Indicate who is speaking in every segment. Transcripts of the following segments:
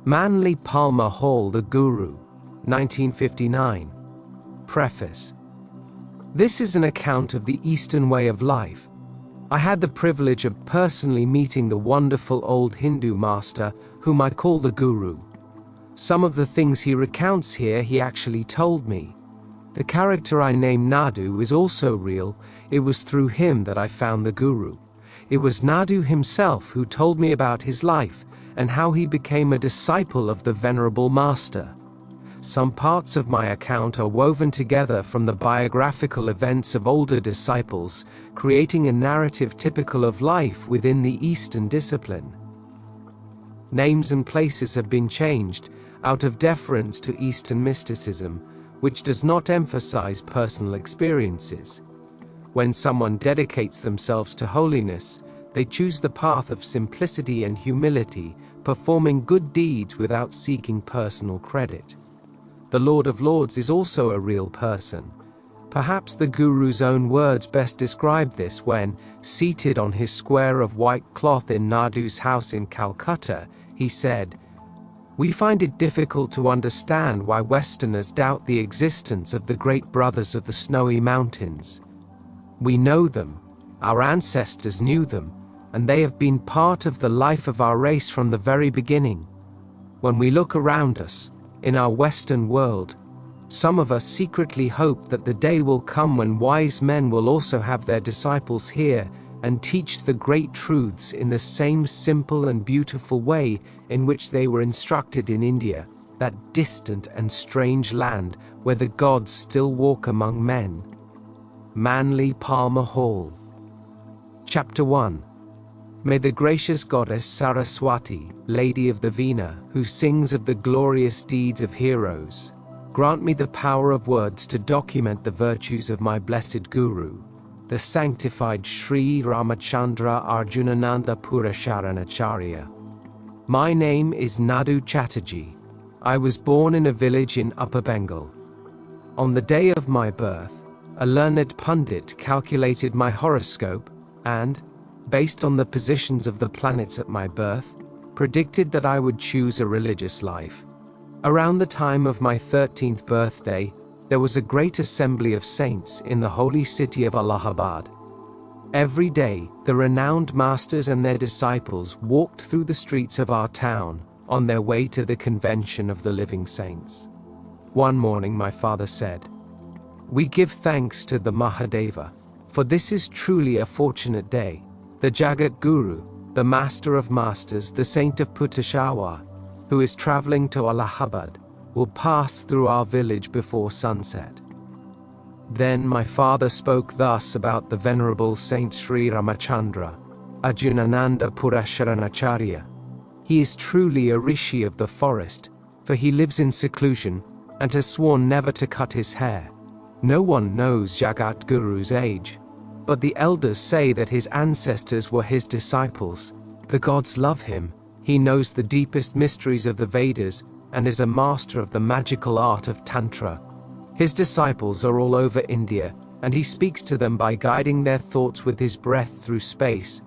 Speaker 1: Manly Palmer Hall, The Guru, 1959. Preface. This is an account of the Eastern way of life. I had the privilege of personally meeting the wonderful old Hindu master, whom I call the Guru. Some of the things he recounts here he actually told me. The character I name Nadu is also real. It was through him that I found the Guru. It was Nadu himself who told me about his life and how he became a disciple of the Venerable Master. Some parts of my account are woven together from the biographical events of older disciples, creating a narrative typical of life within the Eastern discipline. Names and places have been changed out of deference to Eastern mysticism, which does not emphasize personal experiences. When someone dedicates themselves to holiness, they choose the path of simplicity and humility, performing good deeds without seeking personal credit. The Lord of Lords is also a real person. Perhaps the Guru's own words best describe this when, seated on his square of white cloth in Nadu's house in Calcutta, he said, "We find it difficult to understand why Westerners doubt the existence of the great brothers of the snowy mountains. We know them, our ancestors knew them, and they have been part of the life of our race from the very beginning. When we look around us, in our Western world, some of us secretly hope that the day will come when wise men will also have their disciples here and teach the great truths in the same simple and beautiful way in which they were instructed in India, that distant and strange land where the gods still walk among men." Manly Palmer Hall. Chapter 1. May the gracious goddess Saraswati, Lady of the Veena, who sings of the glorious deeds of heroes, grant me the power of words to document the virtues of my blessed Guru, the sanctified Sri Ramachandra Arjunananda Purasharanacharya. My name is Nadu Chatterjee. I was born in a village in Upper Bengal. On the day of my birth, a learned pundit calculated my horoscope and, based on the positions of the planets at my birth, predicted that I would choose a religious life. Around the time of my 13th birthday, there was a great assembly of saints in the holy city of Allahabad. Every day, the renowned masters and their disciples walked through the streets of our town on their way to the convention of the living saints. One morning my father said, "We give thanks to the Mahadeva, for this is truly a fortunate day. The Jagat Guru, the Master of Masters, the Saint of Peshawar, who is traveling to Allahabad, will pass through our village before sunset." Then my father spoke thus about the Venerable Saint Sri Ramachandra, Arjunananda Purasharanacharya. He is truly a rishi of the forest, for he lives in seclusion and has sworn never to cut his hair. No one knows Jagat Guru's age, but the elders say that his ancestors were his disciples. The gods love him. He knows the deepest mysteries of the Vedas and is a master of the magical art of Tantra. His disciples are all over India, and he speaks to them by guiding their thoughts with his breath through space.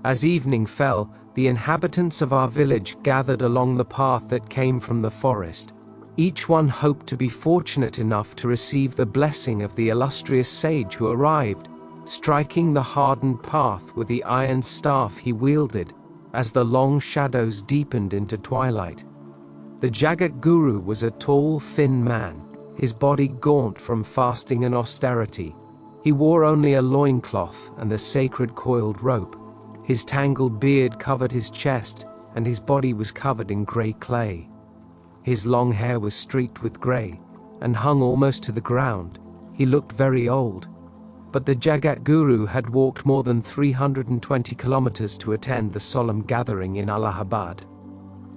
Speaker 1: As evening fell, the inhabitants of our village gathered along the path that came from the forest. Each one hoped to be fortunate enough to receive the blessing of the illustrious sage who arrived, striking the hardened path with the iron staff he wielded, as the long shadows deepened into twilight. The Jagat Guru was a tall, thin man, his body gaunt from fasting and austerity. He wore only a loincloth and the sacred coiled rope. His tangled beard covered his chest, and his body was covered in grey clay. His long hair was streaked with grey, and hung almost to the ground. He looked very old. But the Jagat Guru had walked more than 320 kilometers to attend the solemn gathering in Allahabad.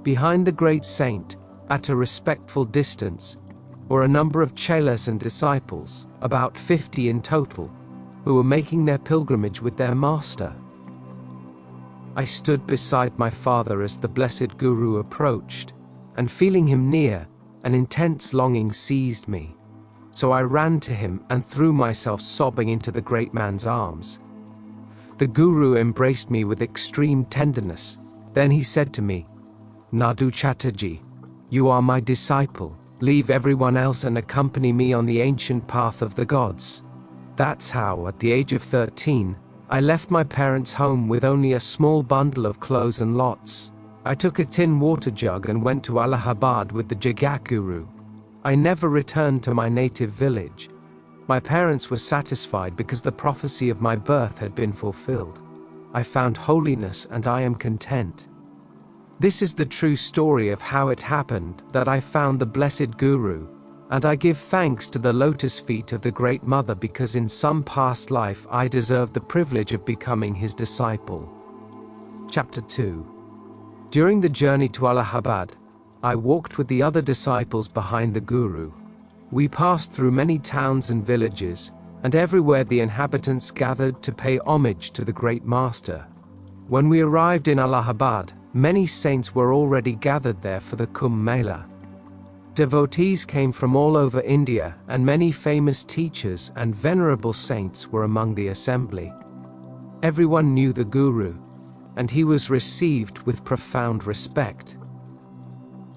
Speaker 1: Behind the great saint, at a respectful distance, were a number of chelas and disciples, about 50 in total, who were making their pilgrimage with their master. I stood beside my father as the blessed Guru approached, and feeling him near, an intense longing seized me. So I ran to him and threw myself sobbing into the great man's arms. The Guru embraced me with extreme tenderness. Then he said to me, Nadu Chatterjee, you are my disciple. Leave everyone else and accompany me on the ancient path of the gods. That's how, at the age of 13, I left my parents' home with only a small bundle of clothes and lots. I took a tin water jug and went to Allahabad with the Jagat Guru. I never returned to my native village. My parents were satisfied because the prophecy of my birth had been fulfilled. I found holiness and I am content. This is the true story of how it happened that I found the blessed Guru, and I give thanks to the lotus feet of the Great Mother because in some past life I deserved the privilege of becoming his disciple. Chapter 2. During the journey to Allahabad, I walked with the other disciples behind the Guru. We passed through many towns and villages, and everywhere the inhabitants gathered to pay homage to the Great Master. When we arrived in Allahabad, many saints were already gathered there for the Kumbh Mela. Devotees came from all over India, and many famous teachers and venerable saints were among the assembly. Everyone knew the Guru, and he was received with profound respect.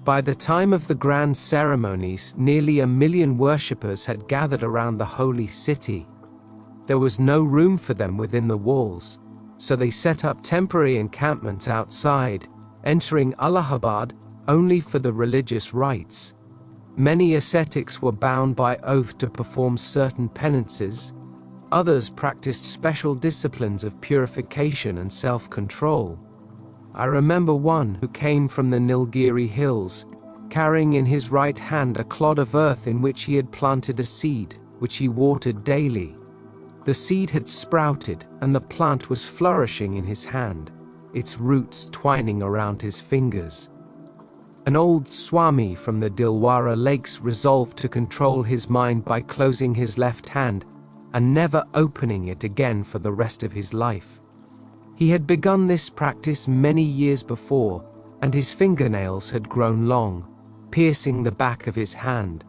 Speaker 1: By the time of the grand ceremonies, nearly 1 million worshippers had gathered around the holy city. There was no room for them within the walls, so they set up temporary encampments outside, entering Allahabad only for the religious rites. Many ascetics were bound by oath to perform certain penances. Others practiced special disciplines of purification and self-control. I remember one who came from the Nilgiri hills, carrying in his right hand a clod of earth in which he had planted a seed, which he watered daily. The seed had sprouted, and the plant was flourishing in his hand, its roots twining around his fingers. An old Swami from the Dilwara lakes resolved to control his mind by closing his left hand and never opening it again for the rest of his life. He had begun this practice many years before, and his fingernails had grown long, piercing the back of his hand.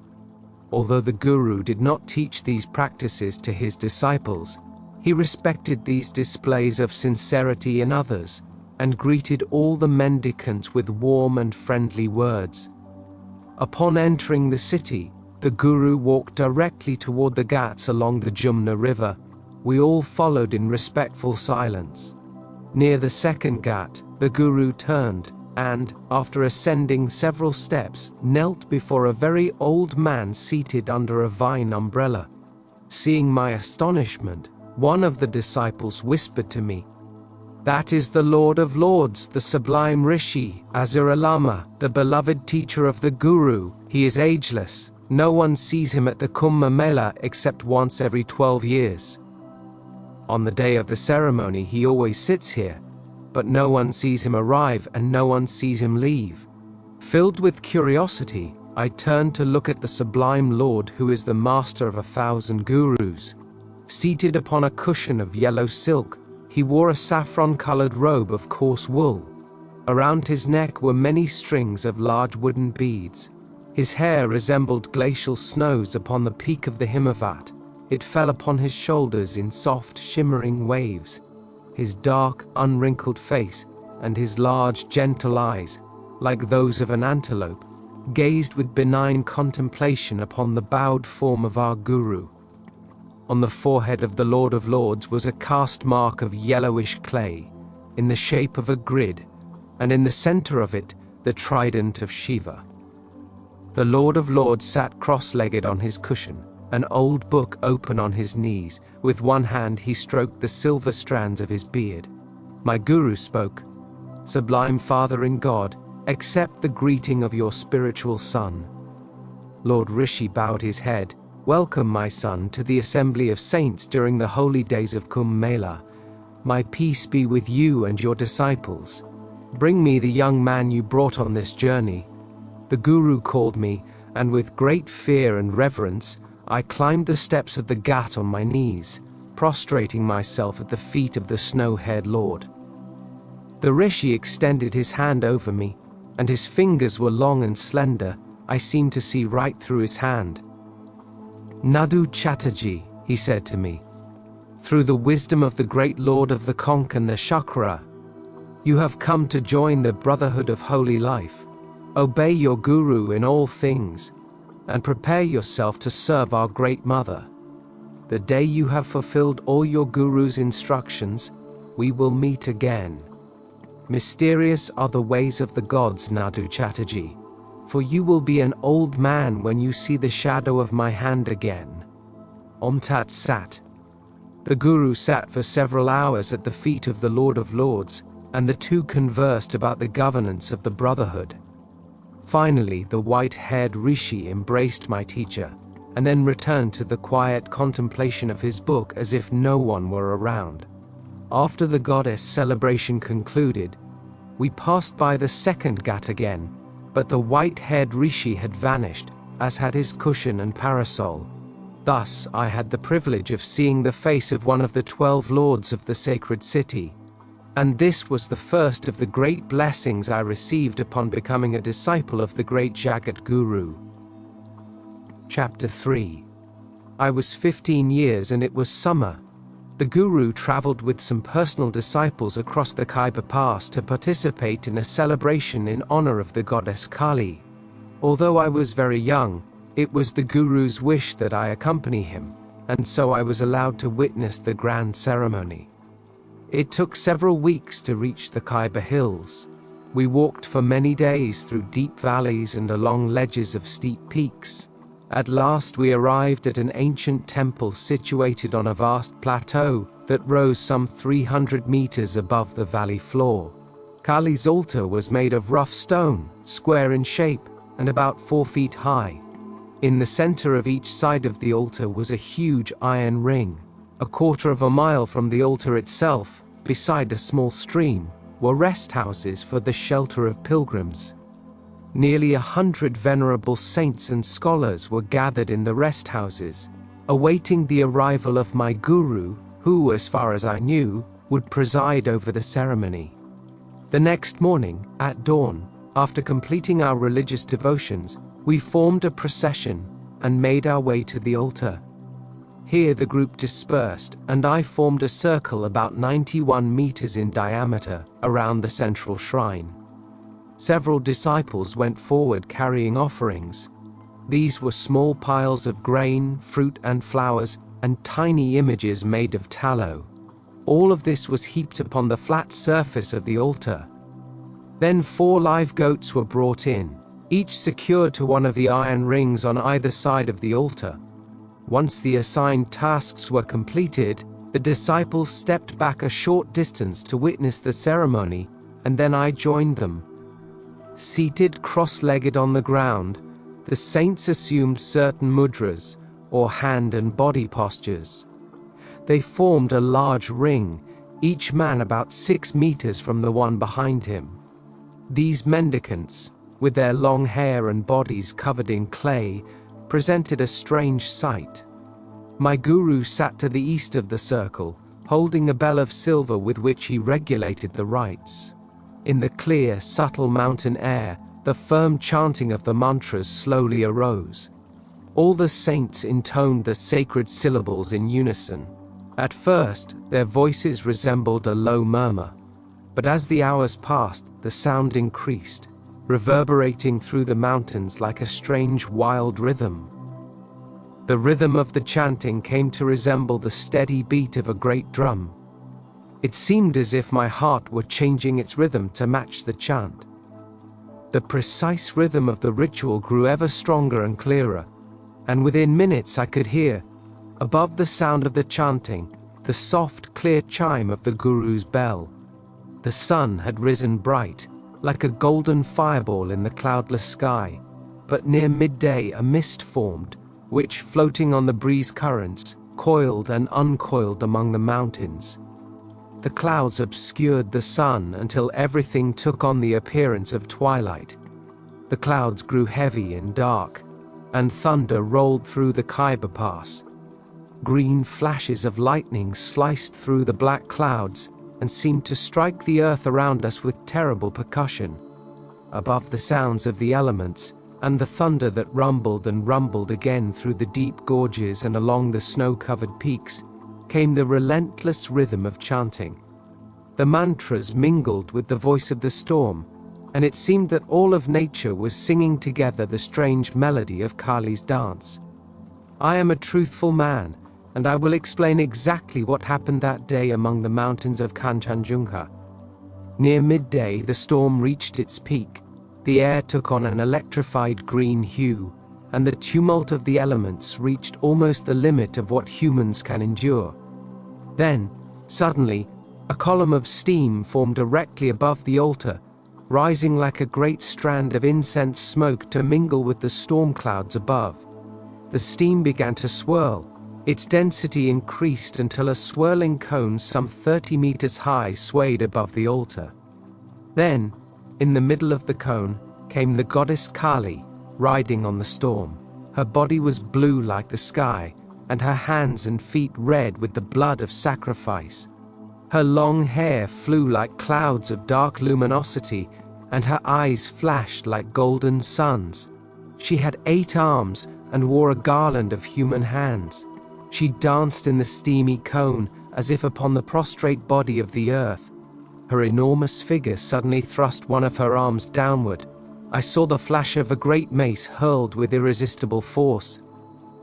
Speaker 1: Although the Guru did not teach these practices to his disciples, he respected these displays of sincerity in others, and greeted all the mendicants with warm and friendly words. Upon entering the city, the Guru walked directly toward the ghats along the Jumna River. We all followed in respectful silence. Near the second ghat, the Guru turned, and, after ascending several steps, knelt before a very old man seated under a vine umbrella. Seeing my astonishment, one of the disciples whispered to me, "That is the Lord of Lords, the sublime Rishi, Azura Lama, the beloved teacher of the Guru. He is ageless. No one sees him at the Kumbh Mela except once every 12 years. On the day of the ceremony he always sits here, but no one sees him arrive and no one sees him leave." Filled with curiosity, I turned to look at the sublime Lord who is the master of 1,000 gurus. Seated upon a cushion of yellow silk, he wore a saffron-colored robe of coarse wool. Around his neck were many strings of large wooden beads. His hair resembled glacial snows upon the peak of the Himavat. It fell upon his shoulders in soft, shimmering waves. His dark, unwrinkled face, and his large, gentle eyes, like those of an antelope, gazed with benign contemplation upon the bowed form of our Guru. On the forehead of the Lord of Lords was a caste mark of yellowish clay, in the shape of a grid, and in the center of it, the trident of Shiva. The Lord of Lords sat cross-legged on his cushion, an old book open on his knees. With one hand he stroked the silver strands of his beard. My Guru spoke, "Sublime Father in God, accept the greeting of your spiritual son." Lord Rishi bowed his head. "Welcome, my son, to the assembly of saints during the holy days of Kumbh Mela. My peace be with you and your disciples. Bring me the young man you brought on this journey." The Guru called me, and with great fear and reverence, I climbed the steps of the ghat on my knees, prostrating myself at the feet of the snow-haired Lord. The Rishi extended his hand over me, and his fingers were long and slender. I seemed to see right through his hand. "Nadu Chatterjee," he said to me, "through the wisdom of the great Lord of the Conch and the Chakra, you have come to join the brotherhood of holy life. Obey your guru in all things, and prepare yourself to serve our Great Mother. The day you have fulfilled all your guru's instructions, we will meet again. Mysterious are the ways of the gods, Nadu Chatterjee, for you will be an old man when you see the shadow of my hand again. Om Tat Sat. The Guru sat for several hours at the feet of the Lord of Lords, and the two conversed about the governance of the Brotherhood. Finally, the white-haired Rishi embraced my teacher, and then returned to the quiet contemplation of his book as if no one were around. After the goddess celebration concluded, we passed by the second ghat again, but the white-haired Rishi had vanished, as had his cushion and parasol. Thus, I had the privilege of seeing the face of one of the 12 lords of the sacred city, and this was the first of the great blessings I received upon becoming a disciple of the great Jagat Guru. Chapter 3. I was 15 years and it was summer. The Guru traveled with some personal disciples across the Khyber Pass to participate in a celebration in honor of the goddess Kali. Although I was very young, it was the Guru's wish that I accompany him, and so I was allowed to witness the grand ceremony. It took several weeks to reach the Khyber Hills. We walked for many days through deep valleys and along ledges of steep peaks. At last we arrived at an ancient temple situated on a vast plateau that rose some 300 meters above the valley floor. Kali's altar was made of rough stone, square in shape, and about 4 feet high. In the center of each side of the altar was a huge iron ring. A quarter of a mile from the altar itself, beside a small stream, were rest houses for the shelter of pilgrims. Nearly 100 venerable saints and scholars were gathered in the rest houses, awaiting the arrival of my guru, who, as far as I knew, would preside over the ceremony. The next morning, at dawn, after completing our religious devotions, we formed a procession and made our way to the altar. Here the group dispersed, and I formed a circle about 91 meters in diameter around the central shrine. Several disciples went forward carrying offerings. These were small piles of grain, fruit and flowers, and tiny images made of tallow. All of this was heaped upon the flat surface of the altar. Then 4 live goats were brought in, each secured to one of the iron rings on either side of the altar. Once the assigned tasks were completed, the disciples stepped back a short distance to witness the ceremony, and then I joined them. Seated cross-legged on the ground, the saints assumed certain mudras, or hand and body postures. They formed a large ring, each man about 6 meters from the one behind him. These mendicants, with their long hair and bodies covered in clay, presented a strange sight. My guru sat to the east of the circle, holding a bell of silver with which he regulated the rites. In the clear, subtle mountain air, the firm chanting of the mantras slowly arose. All the saints intoned the sacred syllables in unison. At first, their voices resembled a low murmur, but as the hours passed, the sound increased, reverberating through the mountains like a strange wild rhythm. The rhythm of the chanting came to resemble the steady beat of a great drum. It seemed as if my heart were changing its rhythm to match the chant. The precise rhythm of the ritual grew ever stronger and clearer, and within minutes I could hear, above the sound of the chanting, the soft, clear chime of the Guru's bell. The sun had risen bright, like a golden fireball in the cloudless sky, but near midday a mist formed, which, floating on the breeze currents, coiled and uncoiled among the mountains. The clouds obscured the sun until everything took on the appearance of twilight. The clouds grew heavy and dark, and thunder rolled through the Khyber Pass. Green flashes of lightning sliced through the black clouds and seemed to strike the earth around us with terrible percussion. Above the sounds of the elements, and the thunder that rumbled and rumbled again through the deep gorges and along the snow-covered peaks, came the relentless rhythm of chanting. The mantras mingled with the voice of the storm, and it seemed that all of nature was singing together the strange melody of Kali's dance. I am a truthful man, and I will explain exactly what happened that day among the mountains of Kanchenjunga. Near midday, the storm reached its peak. The air took on an electrified green hue, and the tumult of the elements reached almost the limit of what humans can endure. Then, suddenly, a column of steam formed directly above the altar, rising like a great strand of incense smoke to mingle with the storm clouds above. The steam began to swirl. Its density increased until a swirling cone some 30 meters high swayed above the altar. Then, in the middle of the cone, came the goddess Kali, riding on the storm. Her body was blue like the sky, and her hands and feet red with the blood of sacrifice. Her long hair flew like clouds of dark luminosity, and her eyes flashed like golden suns. She had 8 arms and wore a garland of human hands. She danced in the steamy cone as if upon the prostrate body of the earth. Her enormous figure suddenly thrust one of her arms downward. I saw the flash of a great mace hurled with irresistible force.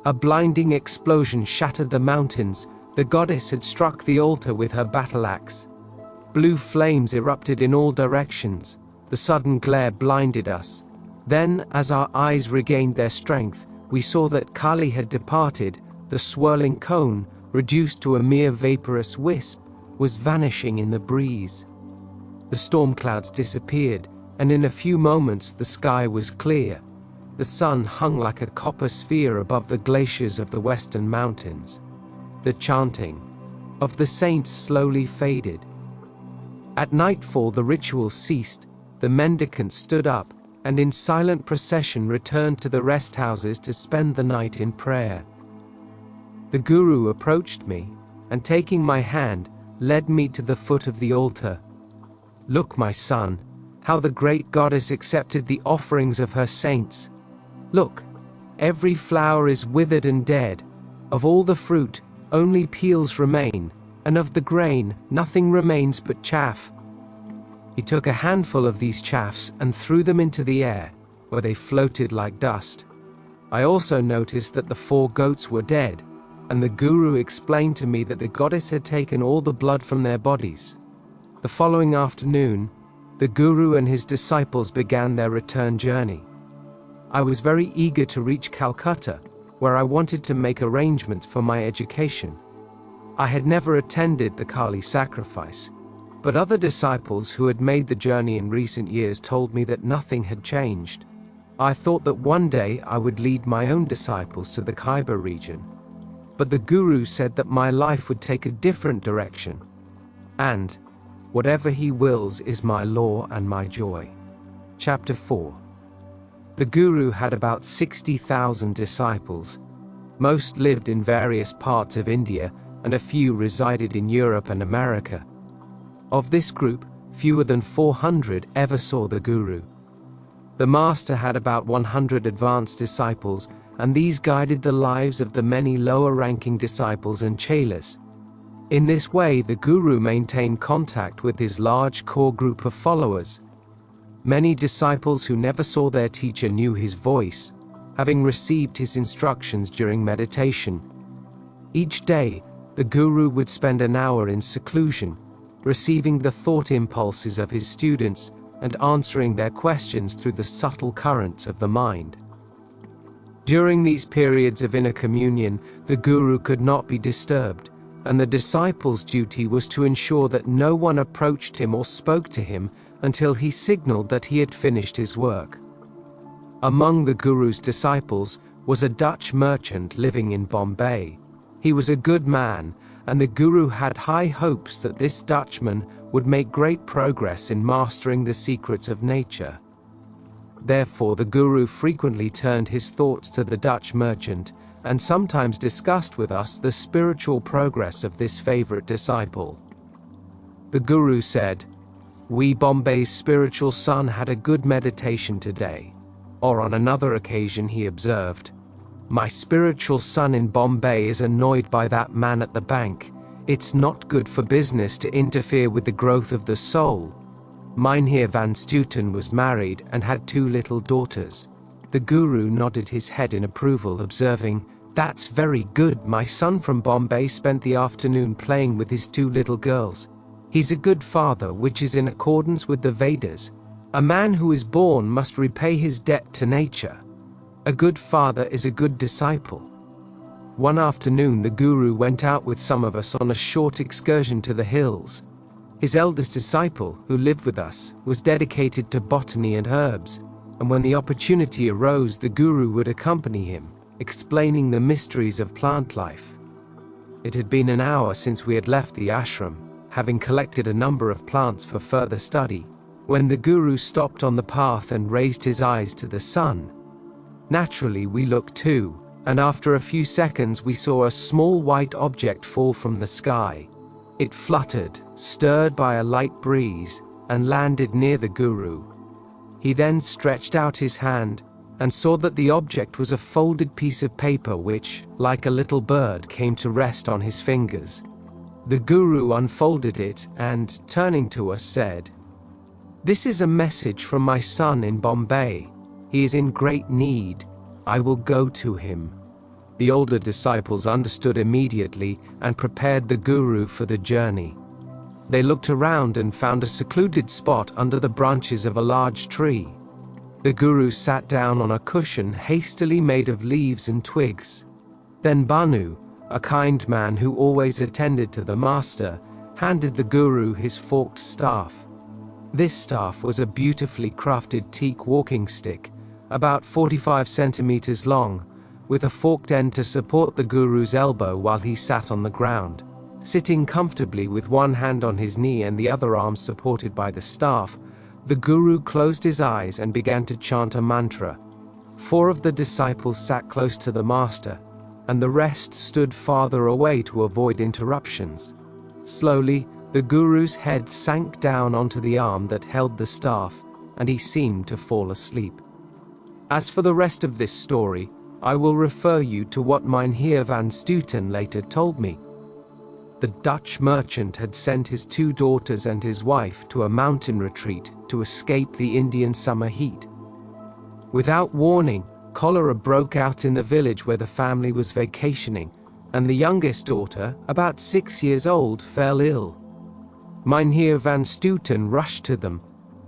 Speaker 1: A blinding explosion shattered the mountains. The goddess had struck the altar with her battle axe. Blue flames erupted in all directions. The sudden glare blinded us. Then, as our eyes regained their strength, we saw that Kali had departed. The swirling cone, reduced to a mere vaporous wisp, was vanishing in the breeze. The storm clouds disappeared, and in a few moments the sky was clear. The sun hung like a copper sphere above the glaciers of the western mountains. The chanting of the saints slowly faded. At nightfall the ritual ceased. The mendicants stood up, and in silent procession returned to the rest houses to spend the night in prayer. The guru approached me, and taking my hand, led me to the foot of the altar. "Look, my son, how the great goddess accepted the offerings of her saints. Look, every flower is withered and dead. Of all the fruit, only peels remain, and of the grain, nothing remains but chaff." He took a handful of these chaffs and threw them into the air, where they floated like dust. I also noticed that the 4 goats were dead, and the guru explained to me that the goddess had taken all the blood from their bodies. The following afternoon, the guru and his disciples began their return journey. I was very eager to reach Calcutta, where I wanted to make arrangements for my education. I had never attended the Kali sacrifice, but other disciples who had made the journey in recent years told me that nothing had changed. I thought that one day I would lead my own disciples to the Khyber region, but the guru said that my life would take a different direction, and whatever he wills is my law and my joy. Chapter 4. The guru had about 60,000 disciples. Most lived in various parts of India, and a few resided in Europe and America. Of this group, fewer than 400 ever saw the guru. The master had about 100 advanced disciples, and these guided the lives of the many lower-ranking disciples and chelas. In this way, the guru maintained contact with his large core group of followers. Many disciples who never saw their teacher knew his voice, having received his instructions during meditation. Each day, the guru would spend an hour in seclusion, receiving the thought impulses of his students and answering their questions through the subtle currents of the mind. During these periods of inner communion, the guru could not be disturbed, and the disciple's duty was to ensure that no one approached him or spoke to him until he signaled that he had finished his work. Among the guru's disciples was a Dutch merchant living in Bombay. He was a good man, and the guru had high hopes that this Dutchman would make great progress in mastering the secrets of nature. Therefore, the guru frequently turned his thoughts to the Dutch merchant and sometimes discussed with us the spiritual progress of this favorite disciple. The guru said, "We Bombay's spiritual son had a good meditation today." Or on another occasion he observed, "My spiritual son in Bombay is annoyed by that man at the bank. It's not good for business to interfere with the growth of the soul." Mynheer van Stuten was married and had 2 little daughters. The guru nodded his head in approval, observing, "That's very good. My son from Bombay spent the afternoon playing with his 2 little girls. He's a good father, which is in accordance with the Vedas. A man who is born must repay his debt to nature. A good father is a good disciple." One afternoon the guru went out with some of us on a short excursion to the hills. His eldest disciple, who lived with us, was dedicated to botany and herbs, and when the opportunity arose the guru would accompany him, explaining the mysteries of plant life. It had been an hour since we had left the ashram, having collected a number of plants for further study, when the guru stopped on the path and raised his eyes to the sun. Naturally we looked too, and after a few seconds we saw a small white object fall from the sky. It fluttered, stirred by a light breeze, and landed near the guru. He then stretched out his hand, and saw that the object was a folded piece of paper which, like a little bird, came to rest on his fingers. The guru unfolded it and, turning to us, said, "This is a message from my son in Bombay. He is in great need. I will go to him." The older disciples understood immediately and prepared the guru for the journey. They looked around and found a secluded spot under the branches of a large tree. The guru sat down on a cushion hastily made of leaves and twigs. Then Banu, a kind man who always attended to the master, handed the guru his forked staff. This staff was a beautifully crafted teak walking stick, about 45 centimeters long, with a forked end to support the guru's elbow while he sat on the ground. Sitting comfortably with one hand on his knee and the other arm supported by the staff, the guru closed his eyes and began to chant a mantra. 4 of the disciples sat close to the master, and the rest stood farther away to avoid interruptions. Slowly, the guru's head sank down onto the arm that held the staff, and he seemed to fall asleep. As for the rest of this story, I will refer you to what Mynheer van Stuten later told me. The Dutch merchant had sent his 2 daughters and his wife to a mountain retreat to escape the Indian summer heat. Without warning, cholera broke out in the village where the family was vacationing, and the youngest daughter, about 6 years old, fell ill. Mynheer van Stuten rushed to them,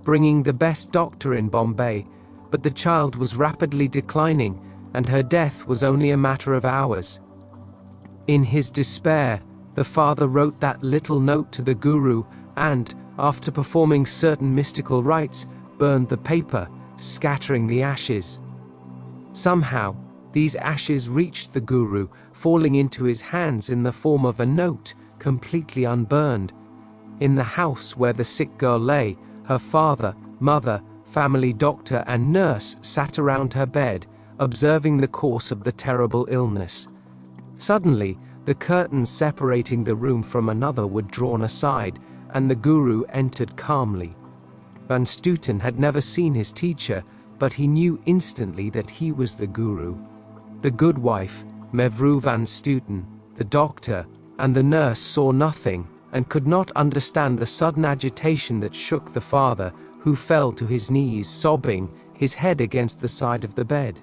Speaker 1: bringing the best doctor in Bombay, but the child was rapidly declining, and her death was only a matter of hours. In his despair, the father wrote that little note to the guru and, after performing certain mystical rites, burned the paper, scattering the ashes. Somehow, these ashes reached the guru, falling into his hands in the form of a note, completely unburned. In the house where the sick girl lay, her father, mother, family doctor and nurse sat around her bed, observing the course of the terrible illness. Suddenly, the curtains separating the room from another were drawn aside, and the guru entered calmly. Van Stuten had never seen his teacher, but he knew instantly that he was the guru. The good wife, Mevrouw van Stuten, the doctor, and the nurse saw nothing, and could not understand the sudden agitation that shook the father, who fell to his knees sobbing, his head against the side of the bed.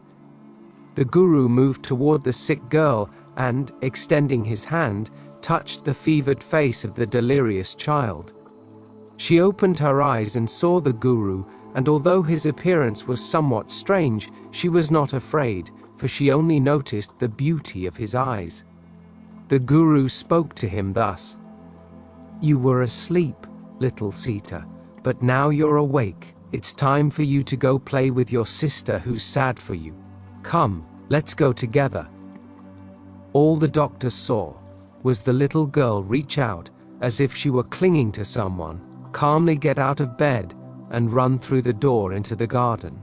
Speaker 1: The guru moved toward the sick girl and, extending his hand, touched the fevered face of the delirious child. She opened her eyes and saw the guru, and although his appearance was somewhat strange, she was not afraid, for she only noticed the beauty of his eyes. The guru spoke to him thus: "You were asleep, little Sita, but now you're awake. It's time for you to go play with your sister who's sad for you. Come, let's go together." All the doctor saw was the little girl reach out, as if she were clinging to someone, calmly get out of bed, and run through the door into the garden.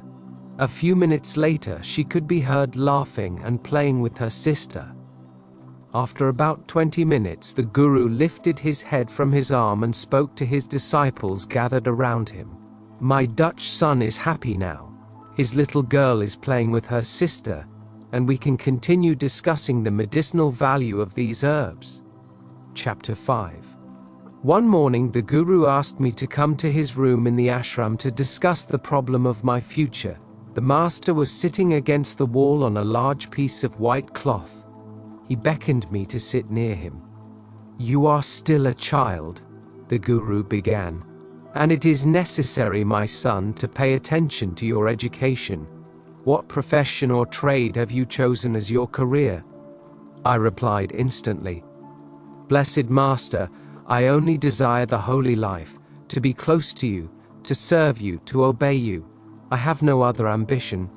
Speaker 1: A few minutes later, she could be heard laughing and playing with her sister. After about 20 minutes, the guru lifted his head from his arm and spoke to his disciples gathered around him. "My Dutch son is happy now. His little girl is playing with her sister, and we can continue discussing the medicinal value of these herbs." Chapter 5. One morning, the guru asked me to come to his room in the ashram to discuss the problem of my future. The master was sitting against the wall on a large piece of white cloth. He beckoned me to sit near him. "You are still a child," the guru began, "and it is necessary, my son, to pay attention to your education. What profession or trade have you chosen as your career?" I replied instantly, "Blessed Master, I only desire the holy life, to be close to you, to serve you, to obey you. I have no other ambition."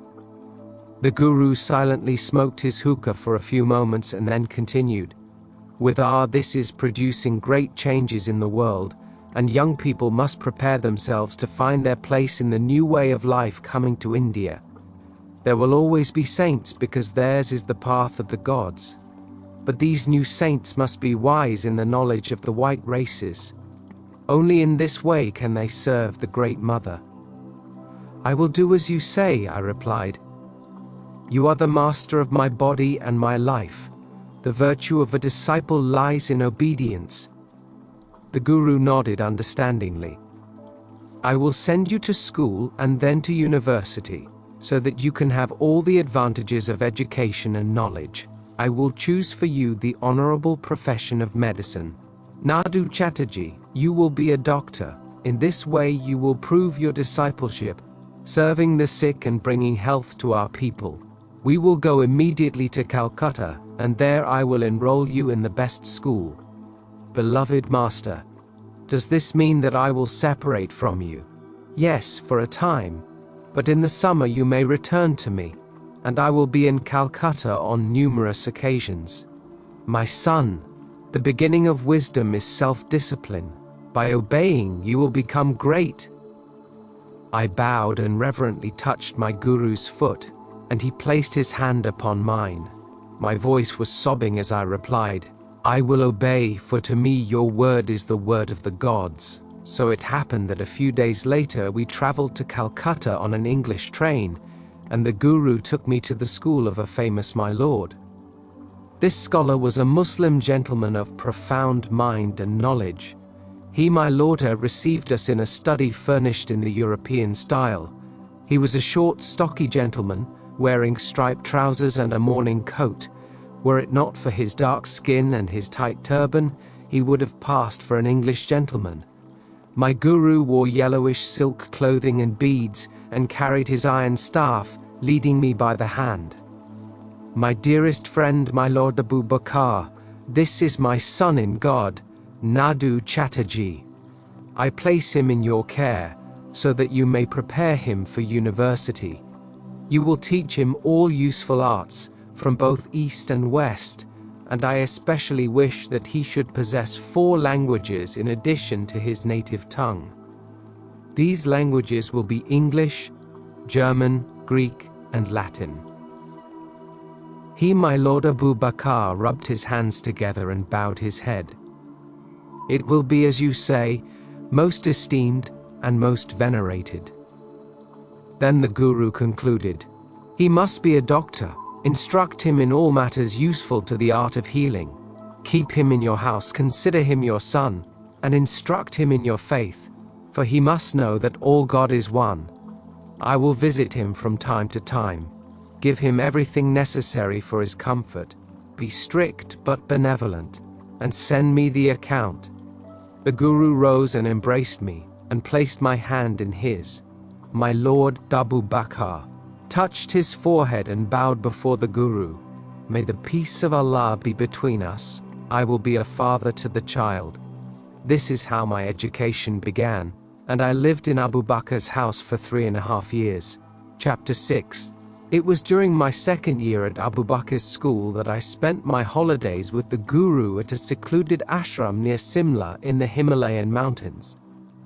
Speaker 1: The guru silently smoked his hookah for a few moments and then continued, This is producing great changes in the world, and young people must prepare themselves to find their place in the new way of life coming to India. There will always be saints because theirs is the path of the gods. But these new saints must be wise in the knowledge of the white races. Only in this way can they serve the Great Mother." "I will do as you say," I replied. "You are the master of my body and my life. The virtue of a disciple lies in obedience." The guru nodded understandingly. "I will send you to school and then to university, so that you can have all the advantages of education and knowledge. I will choose for you the honorable profession of medicine. Nadu Chatterjee, you will be a doctor. In this way you will prove your discipleship, serving the sick and bringing health to our people. We will go immediately to Calcutta, and there I will enroll you in the best school. Beloved Master, does this mean that I will separate from you? Yes, for a time, but in the summer you may return to me, and I will be in Calcutta on numerous occasions. My son, the beginning of wisdom is self-discipline. By obeying, you will become great." I bowed and reverently touched my guru's foot, and he placed his hand upon mine. My voice was sobbing as I replied, "I will obey, for to me your word is the word of the gods." So it happened that a few days later we traveled to Calcutta on an English train, and the guru took me to the school of a famous my lord. This scholar was a Muslim gentleman of profound mind and knowledge. He, my lord, received us in a study furnished in the European style. He was a short, stocky gentleman, wearing striped trousers and a morning coat. Were it not for his dark skin and his tight turban, he would have passed for an English gentleman. My guru wore yellowish silk clothing and beads, and carried his iron staff, leading me by the hand. "My dearest friend, my Lord Abu Bakr, this is my son in God, Nadu Chatterjee. I place him in your care, so that you may prepare him for university. You will teach him all useful arts, from both East and West, and I especially wish that he should possess 4 languages in addition to his native tongue. These languages will be English, German, Greek, and Latin." He, my Lord Abu Bakr, rubbed his hands together and bowed his head. "It will be as you say, most esteemed and most venerated." Then the guru concluded, "He must be a doctor. Instruct him in all matters useful to the art of healing. Keep him in your house, consider him your son, and instruct him in your faith, for he must know that all God is one. I will visit him from time to time. Give him everything necessary for his comfort. Be strict but benevolent, and send me the account." The guru rose and embraced me, and placed my hand in his. My Lord Abu Bakr touched his forehead and bowed before the guru. "May the peace of Allah be between us. I will be a father to the child." This is how my education began, and I lived in Abu Bakr's house for 3.5 years. Chapter 6. It was during my second year at Abu Bakr's school that I spent my holidays with the guru at a secluded ashram near Simla in the Himalayan mountains.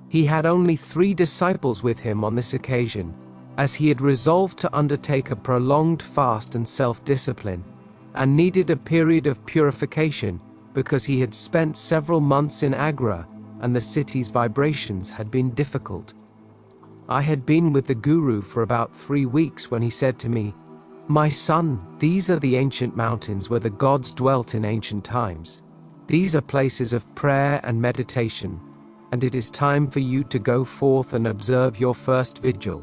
Speaker 1: He had only 3 disciples with him on this occasion, as he had resolved to undertake a prolonged fast and self-discipline, and needed a period of purification because he had spent several months in Agra, and the city's vibrations had been difficult. I had been with the guru for about 3 weeks when he said to me, "My son, these are the ancient mountains where the gods dwelt in ancient times. These are places of prayer and meditation, and it is time for you to go forth and observe your first vigil.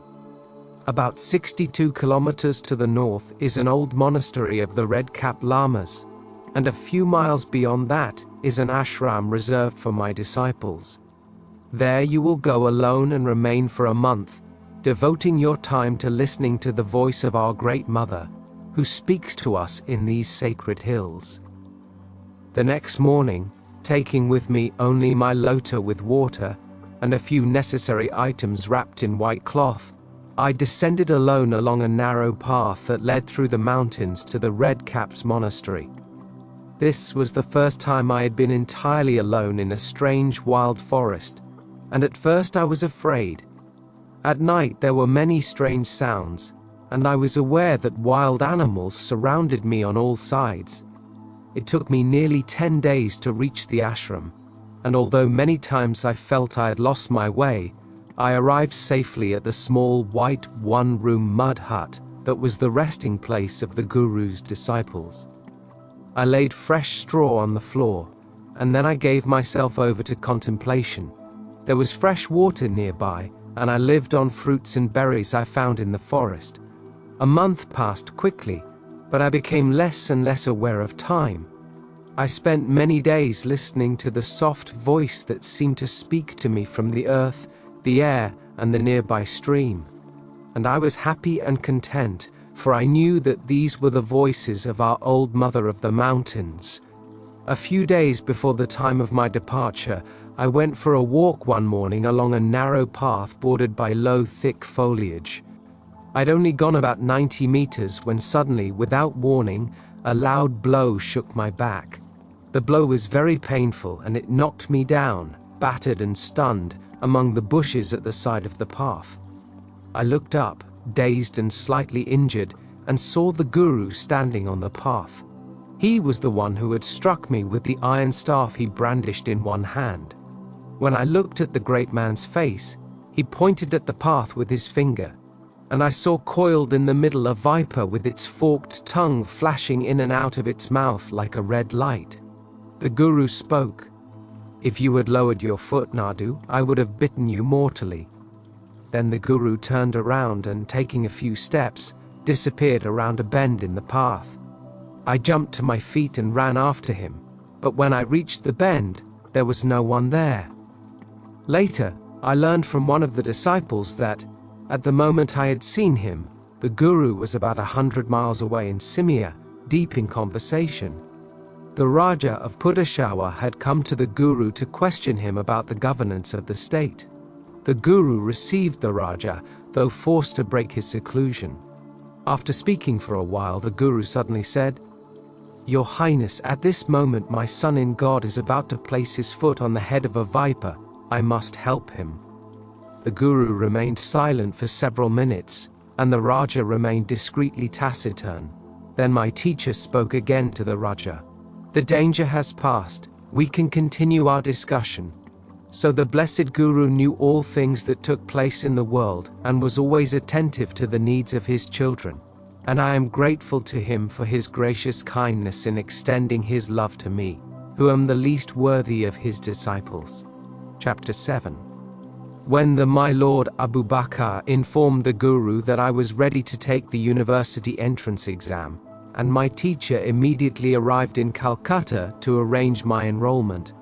Speaker 1: About 62 kilometers to the north is an old monastery of the Red-Cap Lamas, and a few miles beyond that is an ashram reserved for my disciples. There you will go alone and remain for a month, devoting your time to listening to the voice of our Great Mother, who speaks to us in these sacred hills. The next morning, taking with me only my lota with water and a few necessary items wrapped in white cloth, I descended alone along a narrow path that led through the mountains to the Red Caps Monastery. This was the first time I had been entirely alone in a strange wild forest, and at first I was afraid. At night there were many strange sounds, and I was aware that wild animals surrounded me on all sides. It took me nearly 10 days to reach the ashram, and although many times I felt I had lost my way, I arrived safely at the small white one-room mud hut that was the resting place of the Guru's disciples. I laid fresh straw on the floor, and then I gave myself over to contemplation. There was fresh water nearby, and I lived on fruits and berries I found in the forest. A month passed quickly, but I became less and less aware of time. I spent many days listening to the soft voice that seemed to speak to me from the earth, the air, and the nearby stream. And I was happy and content, for I knew that these were the voices of our old mother of the mountains. A few days before the time of my departure, I went for a walk one morning along a narrow path bordered by low, thick foliage. I'd only gone about 90 meters when suddenly, without warning, a loud blow shook my back. The blow was very painful, and it knocked me down, battered and stunned, among the bushes at the side of the path. I looked up, dazed and slightly injured, and saw the Guru standing on the path. He was the one who had struck me with the iron staff he brandished in one hand. When I looked at the great man's face, he pointed at the path with his finger, and I saw coiled in the middle a viper with its forked tongue flashing in and out of its mouth like a red light. The Guru spoke. "If you had lowered your foot, Nadu, I would have bitten you mortally." Then the Guru turned around and, taking a few steps, disappeared around a bend in the path. I jumped to my feet and ran after him, but when I reached the bend, there was no one there. Later, I learned from one of the disciples that, at the moment I had seen him, the Guru was about 100 miles away in Simia, deep in conversation. The Raja of Pudashawa had come to the Guru to question him about the governance of the state. The Guru received the Raja, though forced to break his seclusion. After speaking for a while, the Guru suddenly said, "Your Highness, at this moment my son in God is about to place his foot on the head of a viper. I must help him." The Guru remained silent for several minutes, and the Raja remained discreetly taciturn. Then my teacher spoke again to the Raja. "The danger has passed. We can continue our discussion." So the blessed Guru knew all things that took place in the world and was always attentive to the needs of his children. And I am grateful to him for his gracious kindness in extending his love to me, who am the least worthy of his disciples. Chapter 7. When my Lord Abu Bakr informed the Guru that I was ready to take the university entrance exam, and my teacher immediately arrived in Calcutta to arrange my enrollment.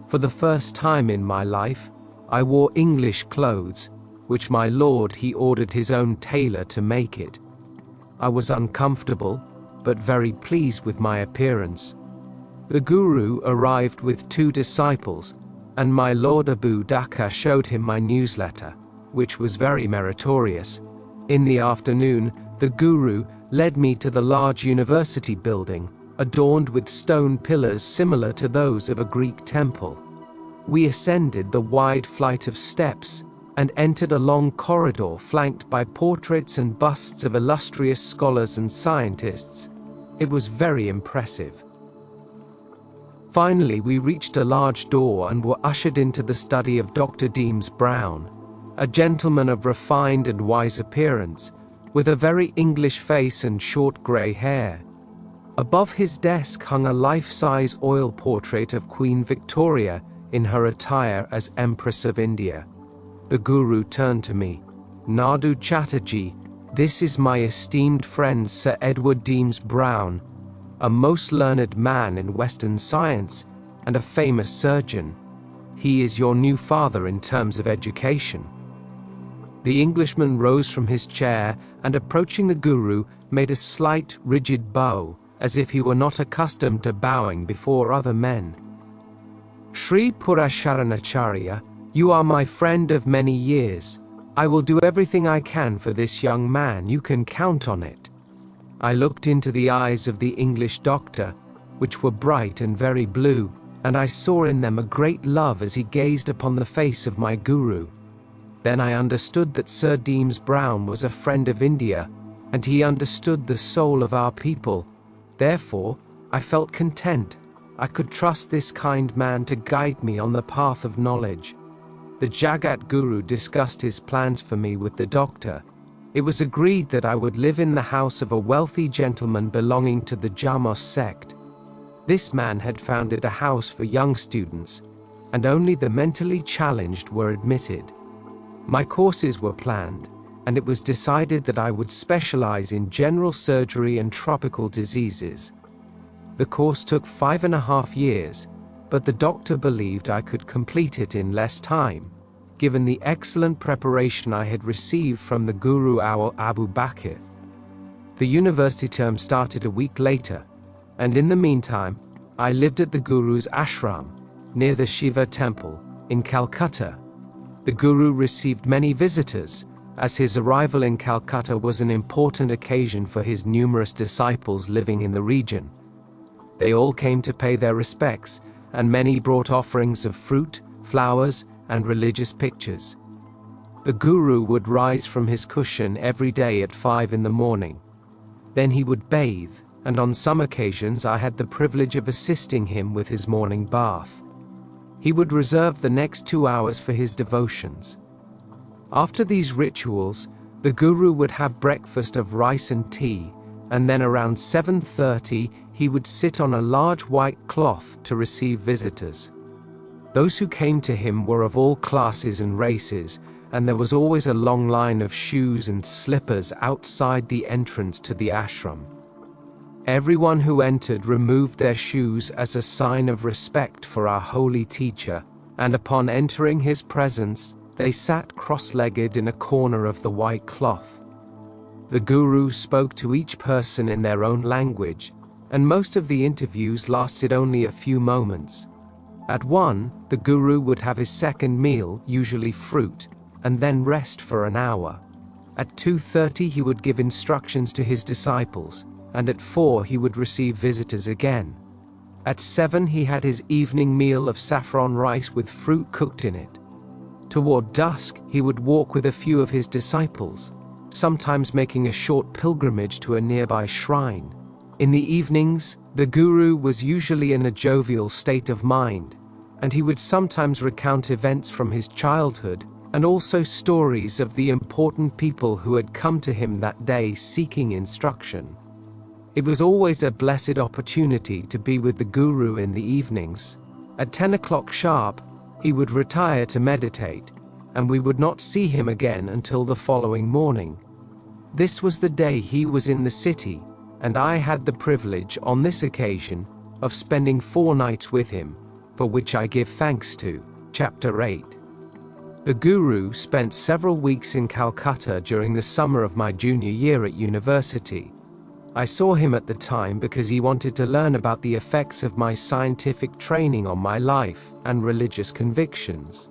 Speaker 1: For the first time in my life, I wore English clothes, which my lord he ordered his own tailor to make it. I was uncomfortable, but very pleased with my appearance. The Guru arrived with 2 disciples, and my Lord Abu Bakr showed him my newsletter, which was very meritorious. In the afternoon, the Guru led me to the large university building, adorned with stone pillars similar to those of a Greek temple. We ascended the wide flight of steps and entered a long corridor flanked by portraits and busts of illustrious scholars and scientists. It was very impressive. Finally, we reached a large door and were ushered into the study of Dr. Deems Brown, a gentleman of refined and wise appearance, with a very English face and short grey hair. Above his desk hung a life-size oil portrait of Queen Victoria in her attire as Empress of India. The Guru turned to me. "Nadu Chatterjee, this is my esteemed friend Sir Edward Deems Brown, a most learned man in Western science and a famous surgeon. He is your new father in terms of education." The Englishman rose from his chair and, approaching the Guru, made a slight, rigid bow, as if he were not accustomed to bowing before other men. "Sri Purasharanacharya, you are my friend of many years. I will do everything I can for this young man, you can count on it." I looked into the eyes of the English doctor, which were bright and very blue, and I saw in them a great love as he gazed upon the face of my Guru. Then I understood that Sir Deems Brown was a friend of India, and he understood the soul of our people. Therefore, I felt content. I could trust this kind man to guide me on the path of knowledge. The Jagat Guru discussed his plans for me with the doctor. It was agreed that I would live in the house of a wealthy gentleman belonging to the Jamos sect. This man had founded a house for young students, and only the mentally challenged were admitted. My courses were planned, and it was decided that I would specialize in general surgery and tropical diseases. The course took 5.5 years, but the doctor believed I could complete it in less time, given the excellent preparation I had received from the Guru Abu Bakr. The university term started a week later, and in the meantime, I lived at the Guru's ashram, near the Shiva temple, in Calcutta. The Guru received many visitors, as his arrival in Calcutta was an important occasion for his numerous disciples living in the region. They all came to pay their respects, and many brought offerings of fruit, flowers, and religious pictures. The Guru would rise from his cushion every day at 5 in the morning. Then he would bathe, and on some occasions I had the privilege of assisting him with his morning bath. He would reserve the next 2 hours for his devotions. After these rituals, the Guru would have breakfast of rice and tea, and then around 7:30 he would sit on a large white cloth to receive visitors. Those who came to him were of all classes and races, and there was always a long line of shoes and slippers outside the entrance to the ashram. Everyone who entered removed their shoes as a sign of respect for our holy teacher, and upon entering his presence, they sat cross-legged in a corner of the white cloth. The Guru spoke to each person in their own language, and most of the interviews lasted only a few moments. At 1, the Guru would have his second meal, usually fruit, and then rest for an hour. At 2:30 he would give instructions to his disciples, and at 4 he would receive visitors again. At 7 he had his evening meal of saffron rice with fruit cooked in it. Toward dusk he would walk with a few of his disciples, sometimes making a short pilgrimage to a nearby shrine. In the evenings, the Guru was usually in a jovial state of mind, and he would sometimes recount events from his childhood, and also stories of the important people who had come to him that day seeking instruction. It was always a blessed opportunity to be with the Guru in the evenings. At 10 o'clock sharp, he would retire to meditate, and we would not see him again until the following morning. This was the day he was in the city, and I had the privilege on this occasion of spending 4 nights with him, for which I give thanks to. Chapter 8. The Guru spent several weeks in Calcutta during the summer of my junior year at university. I saw him at the time because he wanted to learn about the effects of my scientific training on my life and religious convictions.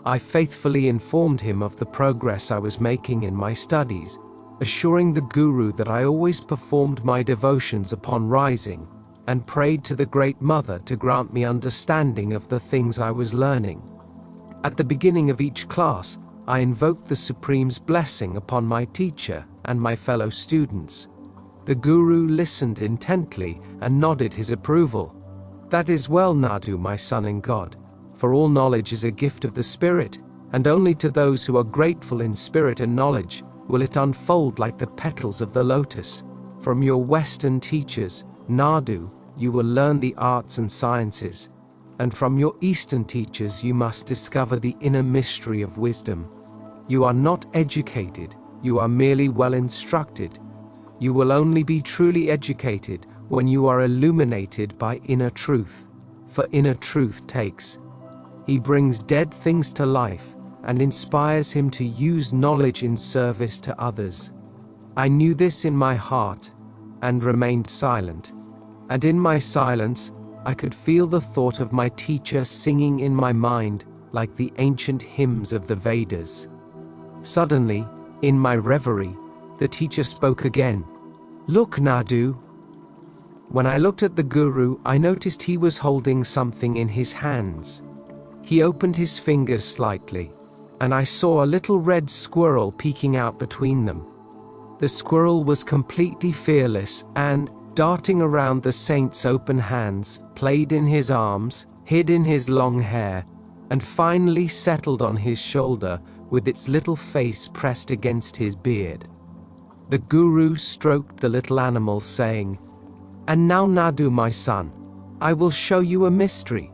Speaker 1: I faithfully informed him of the progress I was making in my studies, assuring the Guru that I always performed my devotions upon rising, and prayed to the Great Mother to grant me understanding of the things I was learning. At the beginning of each class, I invoked the Supreme's blessing upon my teacher and my fellow students. The Guru listened intently and nodded his approval. "That is well, Nadu, my son in God, for all knowledge is a gift of the Spirit, and only to those who are grateful in spirit and knowledge will it unfold like the petals of the lotus. From your Western teachers, Nadu, you will learn the arts and sciences, and from your Eastern teachers you must discover the inner mystery of wisdom. You are not educated, you are merely well instructed. You will only be truly educated when you are illuminated by inner truth, for inner truth takes. He brings dead things to life and inspires him to use knowledge in service to others. I knew this in my heart and remained silent. And in my silence, I could feel the thought of my teacher singing in my mind like the ancient hymns of the Vedas. Suddenly, in my reverie, the teacher spoke again. "Look, Nadu." When I looked at the guru, I noticed he was holding something in his hands. He opened his fingers slightly, and I saw a little red squirrel peeking out between them. The squirrel was completely fearless and, darting around the saint's open hands, played in his arms, hid in his long hair, and finally settled on his shoulder with its little face pressed against his beard. The guru stroked the little animal, saying, "And now, Nadu, my son, I will show you a mystery.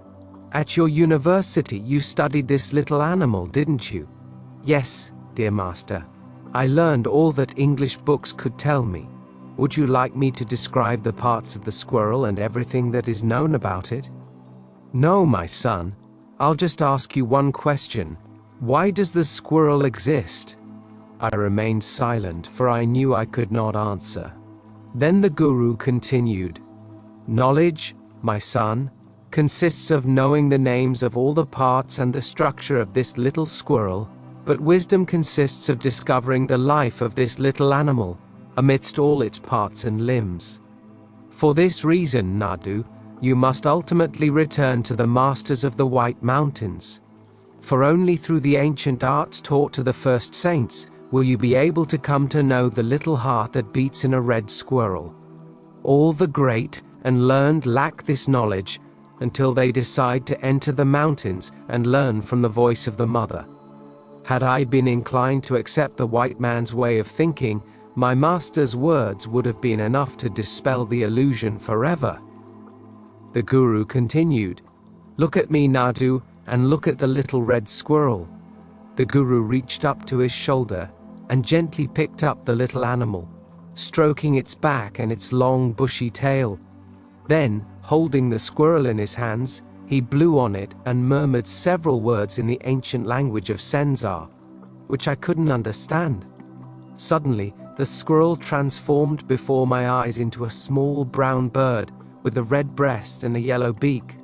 Speaker 1: At your university you studied this little animal, didn't you?" "Yes, dear master. I learned all that English books could tell me. Would you like me to describe the parts of the squirrel and everything that is known about it?" "No, my son. I'll just ask you one question. Why does the squirrel exist?" I remained silent, for I knew I could not answer. Then the guru continued, "Knowledge, my son, consists of knowing the names of all the parts and the structure of this little squirrel, but wisdom consists of discovering the life of this little animal, amidst all its parts and limbs. For this reason, Nadu, you must ultimately return to the masters of the White Mountains. For only through the ancient arts taught to the first saints will you be able to come to know the little heart that beats in a red squirrel. All the great and learned lack this knowledge until they decide to enter the mountains and learn from the voice of the mother. Had I been inclined to accept the white man's way of thinking, my master's words would have been enough to dispel the illusion forever." The guru continued, "Look at me, Nadu, and look at the little red squirrel." The guru reached up to his shoulder and gently picked up the little animal, stroking its back and its long bushy tail. Then, holding the squirrel in his hands, he blew on it and murmured several words in the ancient language of Senzar, which I couldn't understand. Suddenly, the squirrel transformed before my eyes into a small brown bird with a red breast and a yellow beak.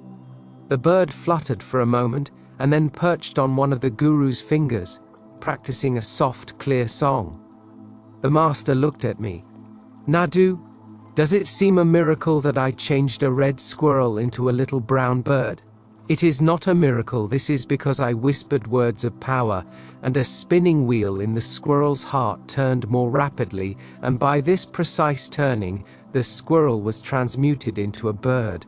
Speaker 1: The bird fluttered for a moment and then perched on one of the guru's fingers, practicing a soft, clear song. The master looked at me. "Nadu, does it seem a miracle that I changed a red squirrel into a little brown bird?" "It is not a miracle. This is because I whispered words of power, and a spinning wheel in the squirrel's heart turned more rapidly, and by this precise turning, the squirrel was transmuted into a bird.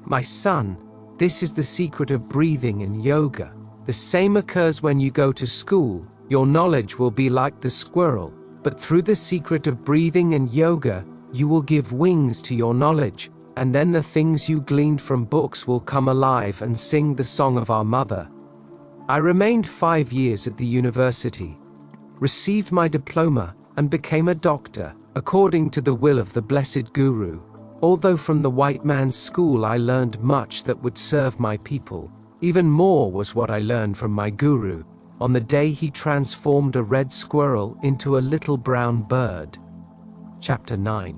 Speaker 1: My son, this is the secret of breathing and yoga. The same occurs when you go to school. Your knowledge will be like the squirrel, but through the secret of breathing and yoga, you will give wings to your knowledge, and then the things you gleaned from books will come alive and sing the song of our mother." I remained 5 years at the university, received my diploma, and became a doctor, according to the will of the blessed guru. Although from the white man's school I learned much that would serve my people, even more was what I learned from my guru, on the day he transformed a red squirrel into a little brown bird. Chapter 9.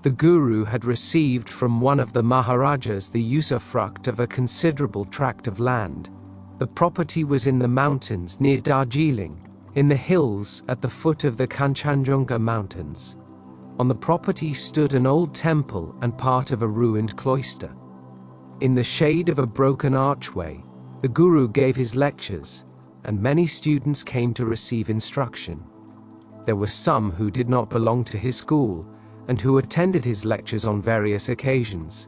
Speaker 1: The guru had received from one of the Maharajas the usufruct of a considerable tract of land. The property was in the mountains near Darjeeling, in the hills at the foot of the Kanchenjunga Mountains. On the property stood an old temple and part of a ruined cloister. In the shade of a broken archway, the guru gave his lectures, and many students came to receive instruction. There were some who did not belong to his school, and who attended his lectures on various occasions.